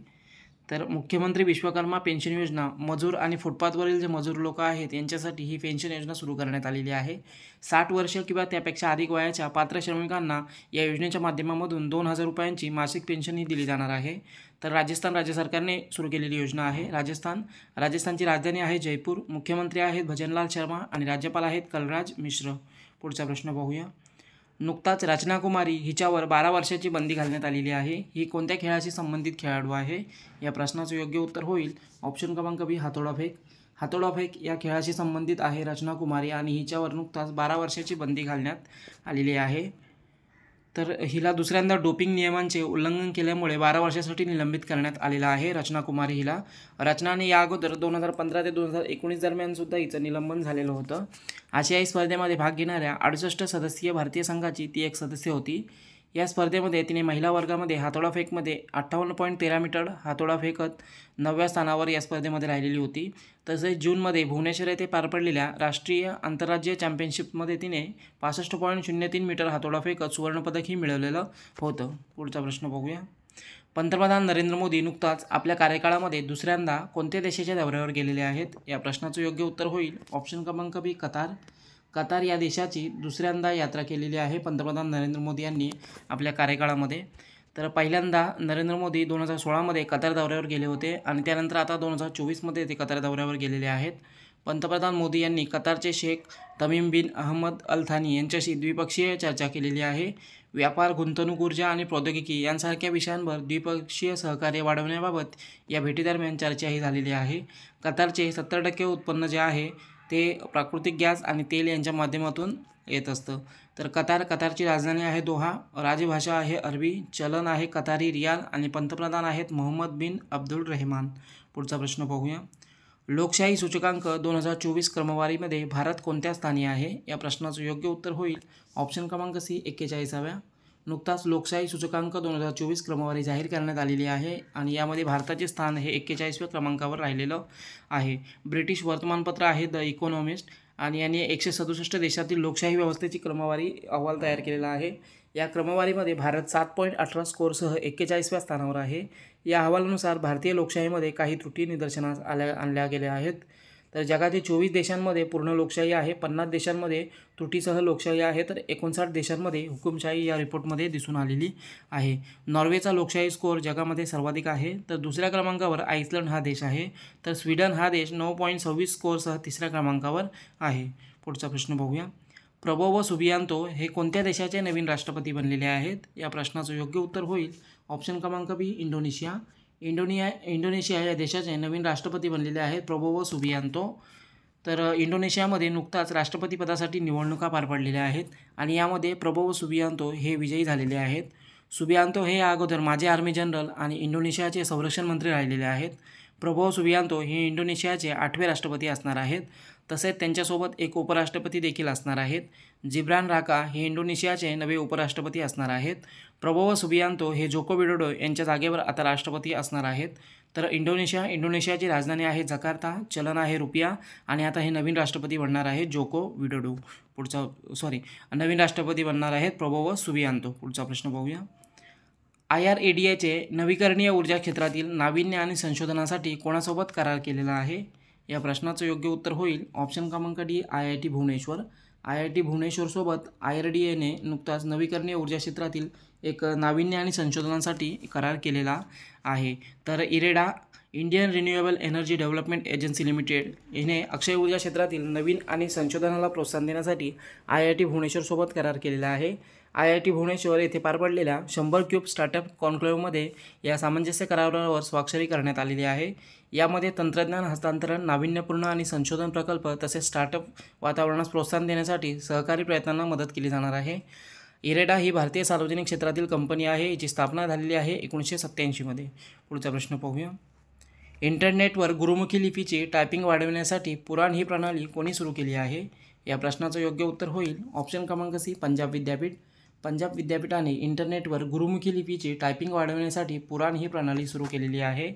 तर मुख्यमंत्री विश्वकर्मा पेन्शन योजना मजूर आणि फुटपाथवरील जे मजूर लोक आहेत यांच्यासाठी ही पेन्शन योजना सुरू करण्यात आलेली आहे. 60 वर्ष किंवा त्यापेक्षा अधिक वयाच्या पात्र श्रमिकांना या योजनेच्या माध्यमामधून 2,000 रुपयांची मासिक पेन्शन ही दिली जाणार आहे. तर राजस्थान राज्य सरकारने सुरू केलेली योजना आहे. राजस्थानची राजधानी आहे जयपूर. मुख्यमंत्री आहेत भजनलाल शर्मा आणि राज्यपाल आहेत कलराज मिश्र. पुढचा प्रश्न पाहूया. नुकताच रचना कुमारी हिच्यावर 12 वर्षाची बंदी घालण्यात आलेली आहे. ही कोणत्या खेळाशी संबंधित खेळाडू आहे? या प्रश्नाचं योग्य उत्तर होईल ऑप्शन क्रमांक बी हातोडाफेक. हातोडाफेक या खेळाशी संबंधित आहे रचना कुमारी आणि हिच्यावर नुकताच 12 वर्षाची बंदी घालण्यात आलेली आहे. तर हिला दुसऱ्यांदा डोपिंग नियमांचे उल्लंघन केल्यामुळे 12 वर्षासाठी निलंबित करण्यात आलेला आहे रचना कुमारी हिला. रचनाने या अगोदर 2015 ते 2019 दरम्यानसुद्धा हिचं निलंबन झालेलं होतं. आशियाई स्पर्धेमध्ये भाग घेणाऱ्या 68 सदस्यीय भारतीय संघाची ती एक सदस्य होती. या स्पर्धेमध्ये तिने महिला वर्गामध्ये हातोडाफेकमध्ये 58.13 मीटर हातोडा फेकत 9व्या स्थानावर या स्पर्धेमध्ये राहिलेली होती. तसेच जूनमध्ये भुवनेश्वर येथे पार पडलेल्या राष्ट्रीय आंतरराज्यीय चॅम्पियनशिपमध्ये तिने 65.03 मीटर हातोडा फेकत सुवर्णपदकही मिळवलेलं होतं. पुढचा प्रश्न बघूया. पंतप्रधान नरेंद्र मोदी नुकताच आपल्या कार्यकाळामध्ये दुसऱ्यांदा कोणत्या देशाच्या दौऱ्यावर गेलेले आहेत? या प्रश्नाचं योग्य उत्तर होईल ऑप्शन क्रमांक बी कतार. कतार या देशाची दुसऱ्यांदा यात्रा केलेली आहे पंतप्रधान नरेंद्र मोदी यांनी आपल्या कार्यकाळामध्ये. तर पहिल्यांदा नरेंद्र मोदी 2016मध्ये कतार दौऱ्यावर गेले होते आणि त्यानंतर आता 2024मध्ये ते कतार दौऱ्यावर गेलेले आहेत. पंतप्रधान मोदी यांनी कतारचे शेख तमीम बिन अहमद अल थानी यांच्याशी द्विपक्षीय चर्चा केलेली आहे. व्यापार, गुंतवणूक, ऊर्जा आणि प्रौद्योगिकी यांसारख्या विषयांवर द्विपक्षीय सहकार्य वाढवण्याबाबत या भेटीदरम्यान चर्चाही झालेली आहे. कतारचे 70% उत्पन्न जे आहे ते प्राकृतिक गॅस आणि तेल यांच्या माध्यमातून येत असतं. तर कतारची राजधानी आहे दोहा. राजभाषा आहे अरबी. चलन आहे कतारी रियाल आणि पंतप्रधान आहेत मोहम्मद बिन अब्दुल रहमान. पुढचा प्रश्न पाहूया. लोकशाही सूचकांक 2024 क्रमवारीमध्ये भारत कोणत्या स्थानी आहे? या प्रश्नाचं योग्य उत्तर होईल ऑप्शन क्रमांक सी 41व्या. नुकताच लोकशाही सूचकांक 2024 क्रमवारी जाहीर करण्यात आलेली आहे आणि यामध्ये भारताचे स्थान हे 41व्या क्रमांकावर राहिलेलं आहे. ब्रिटिश वर्तमानपत्र आहे द इकॉनॉमिस्ट आणि यांनी 167 देशातील लोकशाही व्यवस्थेची क्रमवारी अहवाल तयार केलेला आहे. या क्रमवारीमध्ये भारत 7.18 स्कोअरसह 41व्या स्थानावर आहे. या अहवालानुसार भारतीय लोकशाहीमध्ये काही त्रुटी निदर्शनास आणल्या गेल्या आहेत. तर जगातील 24 देशांमध्ये पूर्ण लोकशाही आहे, 50 देशांमध्ये त्रुटीसह लोकशाही आहे, तर 59 देशांमध्ये हुकुमशाही या रिपोर्टमध्ये दिसून आलेली आहे. नॉर्वेचा लोकशाही स्कोअर जगामध्ये सर्वाधिक आहे, तर दुसऱ्या क्रमांकावर आइसलंड हा देश आहे, तर स्वीडन हा देश 9.26 स्कोअरसह तिसऱ्या क्रमांकावर आहे. पुढचा प्रश्न बघूया. प्रबोवो सुबियांतो हे कोणत्या देशाचे नवीन राष्ट्रपती बनलेले आहेत? या प्रश्नाचं योग्य उत्तर होईल ऑप्शन क्रमांक बी, इंडोनेशिया. इंडोनेशिया या देशाचे नवीन राष्ट्रपती बनलेले आहेत प्रबोवो सुबियांतो. तर इंडोनेशियामध्ये नुकताच राष्ट्रपती पदासाठी निवडणुका पार पडलेल्या आहेत आणि यामध्ये प्रबोवो सुबियांतो हे विजयी झालेले आहेत. सुबियांतो हे या अगोदर माजी आर्मी जनरल आणि इंडोनेशियाचे संरक्षण मंत्री राहिलेले आहेत. प्रबोवो सुबियांतो हे इंडोनेशियाचे 8वे राष्ट्रपती असणार आहेत. तसेच त्यांच्यासोबत एक उपराष्ट्रपती देखील असणार आहेत. जिब्रान राका हे इंडोनेशियाचे नवे उपराष्ट्रपती असणार आहेत. प्रबोवो सुबियांतो हे जोको विडोडो यांच्या जागेवर आता राष्ट्रपती असणार आहेत. तर इंडोनेशियाची राजधानी आहे जकार्ता, चलन आहे रुपिया आणि आता हे नवीन राष्ट्रपती बनणार आहेत जोको विडोडो. नवीन राष्ट्रपती बनणार आहेत प्रबोवो सुबियांतो. पुढचा प्रश्न बघूया. IRADAचे नवीकरणीय ऊर्जा क्षेत्रातील नाविन्य आणि संशोधनासाठी कोणासोबत करार केलेला आहे? या प्रश्नाचं योग्य उत्तर होईल ऑप्शन क्रमांक डी, IIT भुवनेश्वर. IIT भुवनेश्वरसोबत IRADAने नुकताच नवीकरणीय ऊर्जा क्षेत्रातील एक नाविन्य आणि संशोधनासाठी करार केलेला आहे. तर IREDA, Indian renewable energy development agency limited हिने अक्षय ऊर्जा क्षेत्रातील नवीन आणि संशोधनाला प्रोत्साहन देण्यासाठी IIT भुवनेश्वरसोबत करार केलेला आहे. IIT भुवनेश्वर येथे पार पडलेल्या 100 क्यूब स्टार्टअप कॉन्क्लेव्हमध्ये या सामंजस्य करारावर स्वाक्षरी करण्यात आलेली आहे. यामध्ये तंत्रज्ञान हस्तांतरण, नाविन्यपूर्ण आणि संशोधन प्रकल्प तसेच स्टार्टअप वातावरणास प्रोत्साहन देण्यासाठी सहकारी प्रयत्नांना मदत केली जाणार आहे. इरेडा ही भारतीय सार्वजनिक क्षेत्रातील कंपनी आहे. हिची स्थापना झालेली आहे 1987मध्ये. पुढचा प्रश्न पाहूया. इंटरनेटवर गुरुमुखी लिपीची टायपिंग वाढविण्यासाठी पुराण ही प्रणाली कोणी सुरू केली आहे? या प्रश्नाचं योग्य उत्तर होईल ऑप्शन क्रमांक सी, पंजाब विद्यापीठ. पंजाब विद्यापीठाने इंटरनेटवर गुरुमुखी लिपीची टायपिंग वाढवण्यासाठी पुराण ही प्रणाली सुरू केलेली आहे.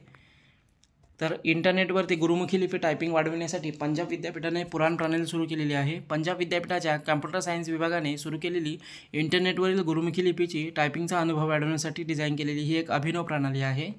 तर इंटरनेटवरती गुरुमुखी लिपी टायपिंग वाढविण्यासाठी पंजाब विद्यापीठाने पुराण प्रणाली सुरू केलेली आहे. पंजाब विद्यापीठाच्या कम्प्युटर सायन्स विभागाने सुरू केलेली इंटरनेटवरील गुरुमुखी लिपीची टायपिंगचा अनुभव वाढवण्यासाठी डिझाईन केलेली ही एक अभिनव प्रणाली आहे.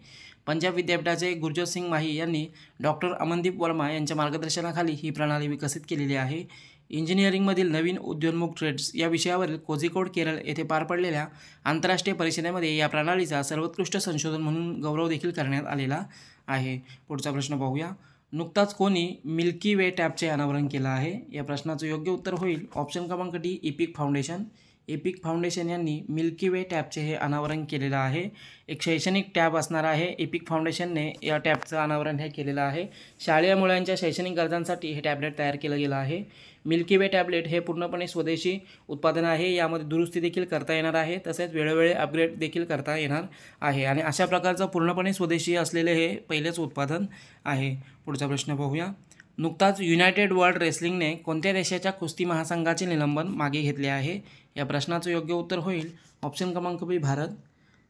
पंजाब विद्यापीठाचे गुरजोत सिंग माही यांनी डॉक्टर अमनदीप वर्मा यांच्या मार्गदर्शनाखाली ही प्रणाली विकसित केलेली आहे. इंजिनिअरिंगमधील नवीन उद्योन्मुख ट्रेड्स या विषयावरील कोझिकोड केरळ येथे पार पडलेल्या आंतरराष्ट्रीय परिषदेमध्ये या प्रणालीचा सर्वोत्कृष्ट संशोधन म्हणून गौरव देखील करण्यात आलेला आहे. पुढचा प्रश्न पाहूया. नुकताच कोणी मिल्की वे टॅबचे अनावरण केलं आहे? या प्रश्नाचं योग्य उत्तर होईल ऑप्शन क्रमांक D, EPIC foundation. EPIC foundation यांनी मिल्की वे टॅबचे हे अनावरण केलेलं आहे. एक शैक्षणिक टॅब असणार आहे. इपिक फाउंडेशनने या टॅबचं अनावरण हे केलेलं आहे. शालेय मुलांच्या शैक्षणिक गरजांसाठी हे टॅबलेट तयार केलं गेलं आहे. मिल्की वे टॅबलेट हे पूर्णपणे स्वदेशी उत्पादन आहे. यामध्ये दुरुस्ती देखील करता येणार आहे, तसेच वेळोवेळी अपग्रेड देखील करता येणार आहे आणि अशा प्रकारचं पूर्णपणे स्वदेशी असलेले हे पहिलेच उत्पादन आहे. पुढचा प्रश्न पाहूया. नुकताच युनायटेड वर्ल्ड रेसलिंगने कोणत्या देशाच्या कुस्ती महासंघाचे निलंबन मागे घेतले आहे? या प्रश्नाचं योग्य उत्तर होईल ऑप्शन क्रमांक बी, भारत.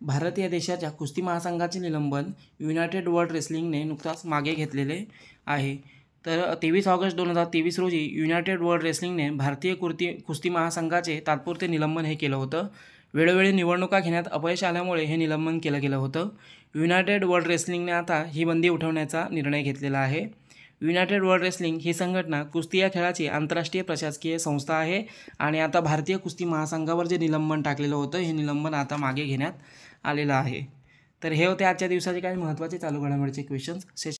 भारत या देशाच्या कुस्ती महासंघाचे निलंबन युनायटेड वर्ल्ड रेसलिंगने नुकताच मागे घेतलेले आहे. तर 23 ऑगस्ट 2023 रोजी युनायटेड वर्ल्ड रेसलिंगने भारतीय कुस्ती महासंघाचे तात्पुरते निलंबन हे केलं होतं. वेळोवेळी निवडणुका घेण्यात अपयश आल्यामुळे हे निलंबन केलं गेलं होतं. युनायटेड वर्ल्ड रेसलिंगने आता ही बंदी उठवण्याचा निर्णय घेतलेला आहे. युनायटेड वर्ल्ड रेसलिंग ही संघटना कुस्ती या खेळाची आंतरराष्ट्रीय प्रशासकीय संस्था आहे आणि आता भारतीय कुस्ती महासंघावर जे निलंबन टाकलेलं होतं हे निलंबन आता मागे घेण्यात आलेलं आहे. तर हे होते आजच्या दिवसाचे काही महत्त्वाचे चालू घडामोडीचे क्वेश्चन्स.